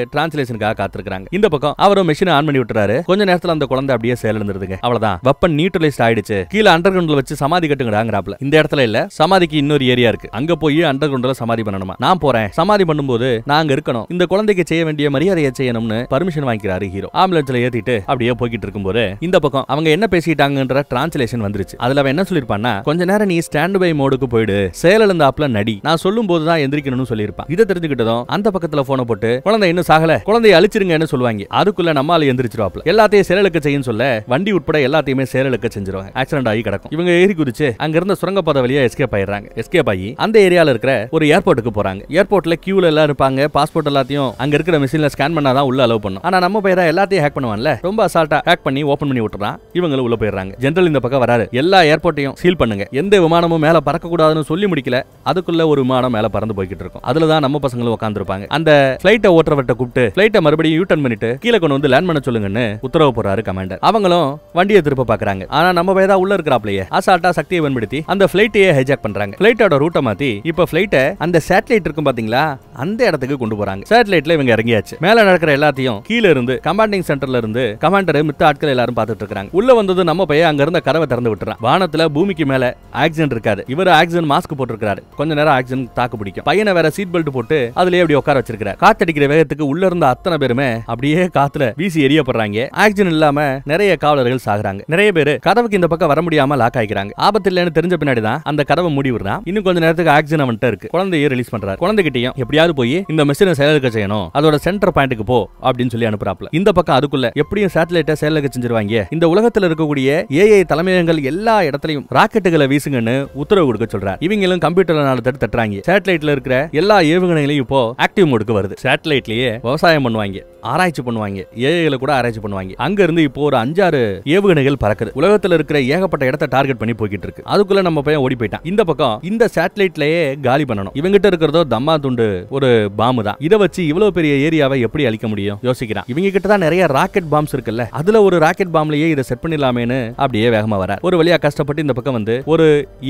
டிரான்ஸ்லேஷனுக்காக காத்திருக்காங்க. இந்த பக்கம் அவரும் மெஷினை ஆன் பண்ணி விட்டுறாரு. கொஞ்ச நேரத்துல அந்த குழந்தை அப்படியே செயலிழந்துருதுங்க. அவ்வளவுதான், வெப்பன் நியூட்ரலைஸ்ட் ஆயிடுச்சு. கீழே அண்டர் கிரவுண்ட்ல வச்சு சமாதி கட்டுங்கடாங்கறாப்ல. இந்த இடத்துல இல்ல, சமாதிக்கு இன்னொரு ஏரியா இருக்கு, அங்க போய் அண்டர் கிரவுண்ட்ல சமாதி பண்ணணுமா. நான் போறேன், சமாதி பண்ணும்போது நாங்க இருக்கணும், இந்த குழந்தைக்கு செய்ய வேண்டிய மரியாதையை செய்யணும்னு பர்மிஷன் வாங்கிக்கிறாரு ஹீரோ. ஆம்புலன்ஸ்ல ஏத்திட்டு அப்படியே போய்கிட்டு இருக்கும்போது இந்த பக்கம் அவங்க என்ன பேசிட்டாங்கன்ற டிரான்ஸ்லேஷன் வந்துருச்சு. அதுல அவன் என்ன சொல்லிருப்பான்னா, கொஞ்ச நேரம் நீ ஸ்டாண்ட் பை மோடுக்கு போயிடு, செயலிழந்தாப்ல நடி, நான் சொல்லும் போதுதான் எந்திரிக்கணும்னு சொல்லியிருப்பான். இதை தெரிஞ்சுக்கிட்டதும் அந்த பக்கத்துல போன போட்டு குழந்தை இன்னும் சாகல, குழந்தையை அழிச்சிருங்கன்னு சொல்லுவாங்க. அதுக்குள்ள நம்மால எந்திரிச்சிருவாப்ல. எல்லாத்தையும் செயலுக்கு செய்யும் சொல்ல வண்டி உட்பட எல்லாத்தையுமே செயலுக்கு செஞ்சிருவாங்க. ஆக்சிடென்ட் ஆகி கிடக்கும். இவங்க ஏறி குதிச்சு அங்க இருந்த சுரங்கப்பாதை வழியா எஸ்கேப் ஆயிடுறாங்க. எஸ்கேப் ஆகி அந்த ஏரியால இருக்கிற ஒரு ஏர்போர்ட்டுக்கு போறாங்க. ஏர்போர்ட்ல கியூல எல்லாம் இருப்பாங்க. பாஸ்போர்ட் எல்லாத்தையும் அங்க இருக்கிற மிஷின்ல ஸ்கேன் பண்ணாதான் உள்ள அலோவ் பண்ணும். ஆனா நம்ம பேரா எல்லாத்தையும் ஹேக் பண்ணுவான்ல, ரொம்ப அசால்ட்டா ஹேக் பண்ணி ஓபன் பண்ணி விட்டுறான். இவங்களும் உள்ள போயிடுறாங்க. ஜெனரல் இந்த பக்கம் வராரு, எல்லா ஏர்போர்ட்டையும் சீல் பண்ணுங்க, எந்த விமானமும் மேல பறக்க கூடாதுன்னு சொல்லி முடிக்கல. அதுக்குள்ள ஒரு விமானம் மேல பறந்து போய்கிட்டு இருக்கும். அதுலதான் நம்ம பசங்களும் உட்கார்ந்துருப்பாங்க. அந்த பிளைட்டை ஓட்டுறவர்கிட்ட கூப்பிட்டு பிளைட்டை மறுபடியும் யூ டர்ன் பண்ணிட்டு கீழே கொண்டு வந்து லேண்ட் பண்ண சொல்லுங்கன்னு உத்தரவு போறாரு கமாண்டர். அவங்களும் வண்டியை திருப்ப பாக்குறாங்க. ஆனா நம்ம பேரா உள்ள இருக்கிறாப்லயே அசால்ட்டா சக்தியை பயன்படுத்தி அந்த பிளைட்டையே ஹைஜாக் பண்றாங்க. பிளைட்டோட ரூட்டை மாத்தி இப்ப பிளைட்டை அந்த சேட்டலைட் இருக்கும் பாத்தீங்களா, அந்த இடத்துக்கு கொண்டு போறாங்க. சேட்டலைட்ல இவங்க இறங்கியாச்சு. மேல நடக்கிற எல்லாத்தையும் கீழே இருந்து கமாண்டிங் சென்டர்ல இருந்து கமாண்டர் மித்த ஆட்கள் எல்லாரும் பார்த்துட்டு இருக்காங்க. உள்ள வந்தது நம்ம பையன் அங்க இருந்த கதவை திறந்து விட்டுறான். வானத்துல பூமிக்கு மேல ஆக்சிஜன் இருக்காது. இவர் ஆக்சிஜன் மாஸ்க் போட்டிருக்காரு. கொஞ்ச நேரம் ஆக்சிஜன் தாக்கு பிடிக்கும். பிடிக்கும். பையனை வேற சீட் பெல்ட் போட்டு அதுலயே அப்படி உட்கார வச்சிருக்காரு. காத்தடிக்கிற வேகத்துக்கு உள்ள இருந்த அத்தனை பேருமே அப்படியே காத்துல வீசி எரியப்படுறாங்க. ஆக்சிஜன் இல்லாம நிறைய காவலர்கள் சாகுறாங்க. நிறைய பேரு கதவுக்கு இந்த பக்கம் வர முடியாம லாக் ஆகிக்கிறாங்க. ஆபத்து இல்லைன்னு தெரிஞ்ச பின்னாடி தான் அந்த கதவை மூடி விடுறான். இன்னும் கொஞ்ச நேரத்துக்கு ஆக்சிஜன் அவன்கிட்ட இருக்கு. குழந்தையை ரிலீஸ் பண்றாரு. குழந்தைகிட்டையும் எப்படியாவது போய் இந்த மிஷினை செயலுக்கு செய்யணும், அதோட சென்டர் பாயிண்ட்க்கு போ அப்படின்னு சொல்லி அனுப்புறாப்ல. இந்த பக்கம் அதுக்குள்ள எப்படியும் சேட்டலைட்டை செயலுக்கு செஞ்சிருவாங்க. இந்த உலகத்துல இருக்கக்கூடிய ஏஐ தலைமையகங்கள் எல்லா இடத்துலயும் ராக்கெட்டுகளை வீசுங்கன்னு உத்தரவு கொடுக்க சொல்றாரு. இவங்களும் கம்ப்யூட்டர்ல நாலு தட்டு தட்டுறாங்க. சேட்டலைட்ல இருக்கிற எல்லா ஏவுகணைகளையும் இப்போ ஆக்டிவ் மோடுக்கு வருது. சேட்டலைட்லயே விவசாயம் பண்ணுவாங்க, ஆராய்ச்சி பண்ணுவாங்க, ஏஐல கூட ஆராய்ச்சி பண்ணுவாங்க. அங்க இருந்து இப்போ ஒரு 5-6 ஏவுகணைகள் பறக்குது. உலகத்துல இருக்கிற ஏகப்பட்ட இடத்தை டார்கெட் பண்ணி போய்கிட்டு இருக்கு. அதுக்குள்ள நம்ம பையன் ஓடி போயிட்டான். இந்த பக்கம் இந்த சேட்டலைட்லயே காலி பண்ணணும். இவங்கிட்ட இருக்கிறதோ தம்மா துண்டு ஒரு பாம்பு தான். இதை வச்சு இவ்வளவு பெரிய ஏரியாவை எப்படி அழிக்க முடியும் யோசிக்கிறான். இவங்க கிட்ட தான் நிறைய ராக்கெட் பாம்ஸ் இருக்குல்ல, அதுல ஒரு ராக்கெட் பாம்லயே இதை செட் பண்ணிடலாமேன்னு அப்படியே வேகமா வர ஒரு வழியா கஷ்டப்பட்டு இந்த பக்கம் வந்து ஒரு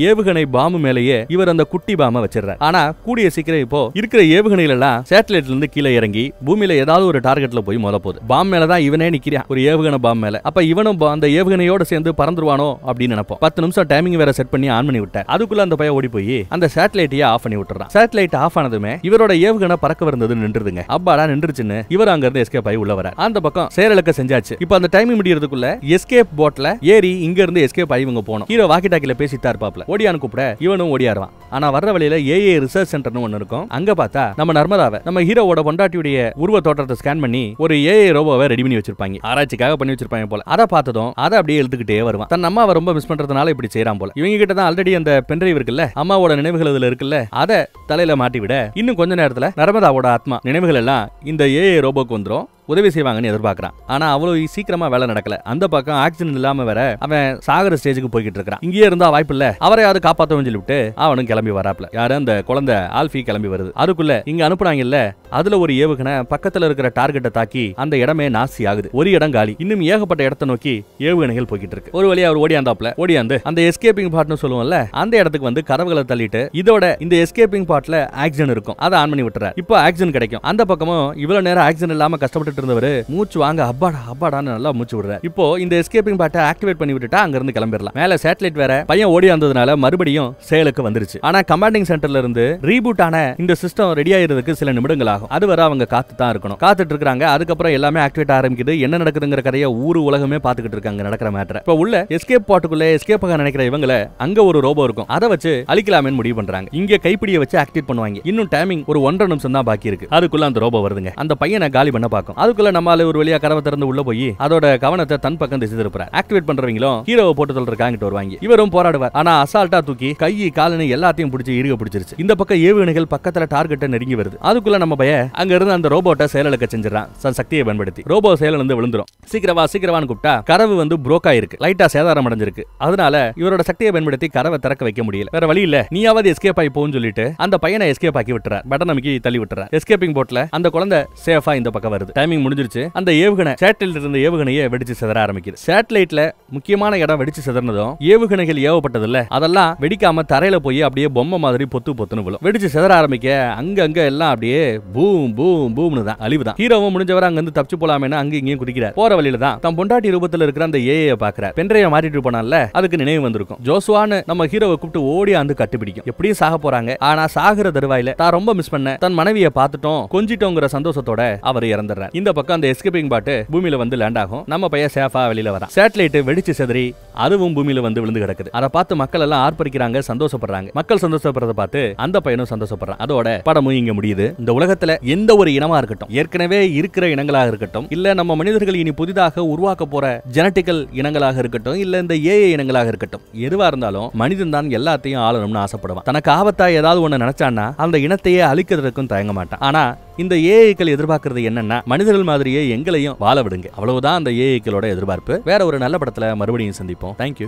ஏவுகணை பாம்பு மேலேயே இவர் அந்த குட்டி பாம்பை வச்சிடறார். ஆனா கூடிய சீக்கிரம் இப்போ இருக்கிற ஏவுகணைகள் எல்லாம் சேட்டலைட்ல இருந்து கீழே இறங்கி பூமியில ஏதாவது ஒரு டார்கெட்ல போய் மோத போகுது. பாம் மேலதான் இவனே நிக்கிறான், ஒரு ஏவுகணை பாம் மேல. அப்ப இவனும் அந்த ஏவுகணையோட சேர்ந்து பறந்துருவானோ அப்படின்னு நினைப்போம். 10 நிமிஷம் டைமிங் வேற செட் பண்ணி ஆன் பண்ணி விட்டார். அதுக்குள்ள அந்த பையன் ஓடி போய் அந்த சேட்டலைட்டையே ஆஃப் பண்ணி விட்டுறான். சேட்டலைட் ஆஃப் ஆனதுமே இவரோட ஏவுகணை பறக்க வருது நின்றுதுங்க. அப்பாடா நின்றுச்சுன்னு இவர் அங்க இருந்து எஸ்கேப் ஆகி உள்ள வர. அந்த பக்கம் செயலுக்கு செஞ்சாச்சு. இப்போ அந்த டைமிங் முடியறதுக்குள்ள எஸ்கேப் போட்ல ஏறி இங்க இருந்து எஸ்கேப் ஆகி இவங்க போனோம். ஹீரோ வாக்கி டாக்கில பேசிட்டா இருப்பாப்ல. ஓடியான்னு கூப்பிட இவனும் ஓடியாருவான். ஆனா வர்ற வழியில ஏஏ ரிசர்ச் சென்டர்னு ஒன்னு இருக்கும். அங்க பார்த்தா நம்ம நர்மதாவை நம்ம ஹீரோவோட பொண்டாட்டியுடைய உருவ தோற்றத்தை ஸ்கேன் பண்ணி ஒரு ஏஏ ரோபோவை ரெடி பண்ணி வச்சிருப்பாங்க. ஆராய்ச்சிக்காக பண்ணி வச்சிருப்பாங்க போல. அதை பார்த்ததும் அதை அப்படியே எழுத்துக்கிட்டே வருவான். தன் அம்மாவை ரொம்ப மிஸ் பண்றதுனால இப்படி செய்யறான் போல. இவங்க கிட்ட தான் ஆல்ரெடி அந்த பென்ட்ரைவ் இருக்குல்ல, அம்மாவோட நினைவுகள் அதுல இருக்குல்ல, அதை தலையில மாட்டி விட இன்னும் கொஞ்ச நேரத்துல நர்மதாவோட ஆத்மா நினைவுகள் எல்லாம் இந்த ஏஏ ரோபோக்கு வந்துரும். உதவி செய்வாங்கன்னு எதிர்பார்க்கறான். ஆனா அவ்வளவு சீக்கிரமா வேலை நடக்கல. அந்த பக்கம் ஆக்சிஜன் இல்லாம வேற அவன் சாகர ஸ்டேஜுக்கு போய்கிட்டு இருக்கான். இங்கே இருந்தா வாய்ப்பு இல்ல, அவரை யாரு காப்பாத்தவும் சொல்லிவிட்டு அவனும் கிளம்பி வராப்ல. யாரு அந்த குழந்தை ஆல்ஃபி கிளம்பி வருது. அதுக்குள்ள இங்க அனுப்புனாங்க இல்ல, அதுல ஒரு ஏவுகணை பக்கத்துல இருக்கிற டார்கெட்டை தாக்கி அந்த இடமே நாசி ஆகுது. ஒரு இடம் காலி. இன்னும் ஏகப்பட்ட இடத்தை நோக்கி ஏவுகணைகள் போய்கிட்டு இருக்கு. ஒரு வழியா அவர் ஓடியாந்தாப்ல. ஓடியாந்து அந்த எஸ்கேப்பிங் பார்ட்னு சொல்லுவோம்ல, அந்த இடத்துக்கு வந்து கதவுகளை தள்ளிட்டு இதோட இந்த எஸ்கேப்பிங் பார்ட்ல ஆக்சிஜன் இருக்கும், அதை ஆன் பண்ணி விட்டுறாரு. இப்போ ஆக்சிஜன் கிடைக்கும். அந்த பக்கமும் இவ்வளவு நேரம் ஆக்சிஜன் இல்லாம கஷ்டப்பட்டு இருந்தவர் மூச்சு வாங்க அப்பாடா அப்பாடான்னு நல்லா மூச்சு விடுறாரு. இப்போ இந்த எஸ்கேப்பிங் பார்ட்டை ஆக்டிவேட் பண்ணி விட்டுட்டா அங்க இருந்து கிளம்பிடலாம். மேல சேட்டலைட் வேற பையன் ஓடி வந்ததுனால மறுபடியும் செயலுக்கு வந்துருச்சு. ஆனா கமாண்டிங் சென்டர்ல இருந்து ரீபூட் ஆன இந்த சிஸ்டம் ரெடி ஆயிரதுக்கு சில நிமிடங்கள் ஆகும். அது வரை அவங்க காத்து தான் இருக்கணும். காத்துட்டு இருக்காங்க. அதுக்கப்புறம் எல்லாமே ஆக்டிவேட் ஆரம்பிக்குது. என்ன நடக்குதுங்கிற கதையை ஊரு உலகமே பாத்துக்கிட்டு இருக்காங்க நடக்கிற மேட்டர். இப்போ உள்ள எஸ்கேப் பாட்டுக்குள்ள எஸ்கேப் ஆக நினைக்கிற இவங்கள அங்க ஒரு ரோபோ இருக்கும், அதை வச்சு அழிக்கலாமேன்னு முடிவு பண்றாங்க. இங்க கைப்பிடியை வச்சு ஆக்டிவேட் பண்ணுவாங்க. இன்னும் டைமிங் ஒரு 1.5 நிமிஷம் தான் பாக்கி இருக்கு. அதுக்குள்ள அந்த ரோபோ வருதுங்க. அந்த பையனை காலி பண்ண பாக்கும். அதுக்குள்ள நம்மால ஒரு வழியா கதவை திறந்து உள்ள போய் அதோட கவனத்தை தன் பக்கம் திசை திருப்புறார். ஆக்டிவேட் பண்றவங்களும் ஹீரோவை போட்டு தள்ளுறதுக்காங்கிட்டு வருவாங்க. இவரும் போராடுவார். ஆனா அசால்ட்டா தூக்கி கை காலனு எல்லாத்தையும் பிடிச்சி இருக பிடிச்சிருச்சு. இந்த பக்கம் ஏவுகணைகள் பக்கத்துல டார்கெட்டை நெருங்கி வருது. அதுக்குள்ள நம்ம பைய அங்க இருந்து அந்த ரோபோட்டை செயலுக்கு செஞ்சிடறான். சக்தியை பயன்படுத்தி ரோபோ செயல இருந்து விழுந்துரும். சீக்கிரவான்னு கூப்பிட்டா கதவு வந்து புரோக் ஆயிருக்கு, லைட்டா சேதாரம் அடைஞ்சிருக்கு. அதனால இவரோட சக்தியை பயன்படுத்தி கதவை திறக்க வைக்க முடியல. வேற வழி இல்ல, நீயாவது எஸ்கேப் ஆகி போன்னு சொல்லிட்டு அந்த பையனை எஸ்கேப் ஆக்கி விட்டுறார். பட்டன் அமைக்கி தள்ளி விட்டுறார். எஸ்கேப்பிங் போட்ல அந்த குழந்தை சேஃபா இந்த பக்கம் வருது. டைமிங் முடிஞ்சிருச்சு. அந்த ஏவுகணை சேட்டலைட்ல இருந்த ஏவுகணையை வெடிச்சு சிதற ஆரம்பிக்குது. சேட்டலைட்ல முக்கியமான இடம் வெடிச்சு சிதறனதும் ஏவுகணைகள் ஏவப்பட்டது இல்ல, அதெல்லாம் வெடிக்காம தரையில போய் அப்படியே பொம்மை மாதிரி பொத்து பொத்துன்னு விழும். வெடிச்சு சிதற ஆரம்பிக்க அங்க எல்லாம் அப்படியே பூம் பூம் பூம்னு தான் அழிவு தான். ஹீரோவும் முடிஞ்சவரை அங்க இருந்து தப்பிச்சு போலாமேன்னு அங்க இங்கேயும் குதிக்கிறார். போற வழியில தான் தம் பொண்டாட்டி ரூபத்துல இருக்கிற அந்த ஏஐ பாக்குறார். பென்ட்ரைவ மாட்டிட்டு போனால, அதுக்கு நினைவு வந்திருக்கும். ஜோசுவான்னு நம்ம ஹீரோவை கூப்பிட்டு ஓடி வந்து கட்டுப்பிடிக்கும். எப்படியும் சாக போறாங்க. ஆனா சாகுற தருவாயில தான் ரொம்ப மிஸ் பண்ண தன் மனைவியை பார்த்துட்டோம் கொஞ்சிட்டோங்கிற சந்தோஷத்தோட அவர் இறந்துறார். இந்த பக்கம் அந்த எஸ்கேப்பிங் பாட்டு பூமியில வந்து லேண்ட் ஆகும். நம்ம பையன் சேஃபா வெளியில வரான். சேட்டலைட் வெடிச்சு சிதறி அதுவும் பூமியில வந்து விழுந்து கிடக்குது. அதை பார்த்து மக்கள் எல்லாம் ஆர்ப்பரிக்கிறாங்க, சந்தோஷப்படுறாங்க. மக்கள் சந்தோஷப்படுறத பார்த்து அந்த பையனும் சந்தோஷப்படுறான். அதோட படமும் இங்க முடியுது. இந்த உலகத்துல எந்த ஒரு இனமா இருக்கட்டும், ஏற்கனவே இருக்கிற இனங்களாக இருக்கட்டும், இல்ல நம்ம மனிதர்கள் இனி புதிதாக உருவாக்க போற ஜெனட்டிக்கல் இனங்களாக இருக்கட்டும், இல்ல இந்த ஏஐ இனங்களாக இருக்கட்டும், எதுவா இருந்தாலும் மனிதன் தான் எல்லாத்தையும் ஆளணும்னு ஆசைப்படுவான். தனக்கு ஆபத்தா ஏதாவது ஒண்ணு நினைச்சான்னா அந்த இனத்தையே அழிக்கிறதுக்கும் தயங்க மாட்டான். ஆனா இந்த ஏஐக்கள் எதிர்பார்க்கிறது என்னன்னா, மனிதர்கள் மாதிரியே எங்களையும் வாழ விடுங்க. அவ்வளவுதான் அந்த ஏஐக்களோட எதிர்பார்ப்பு. வேற ஒரு நல்ல படத்துல மறுபடியும் சந்திப்போம். தேங்க்யூ.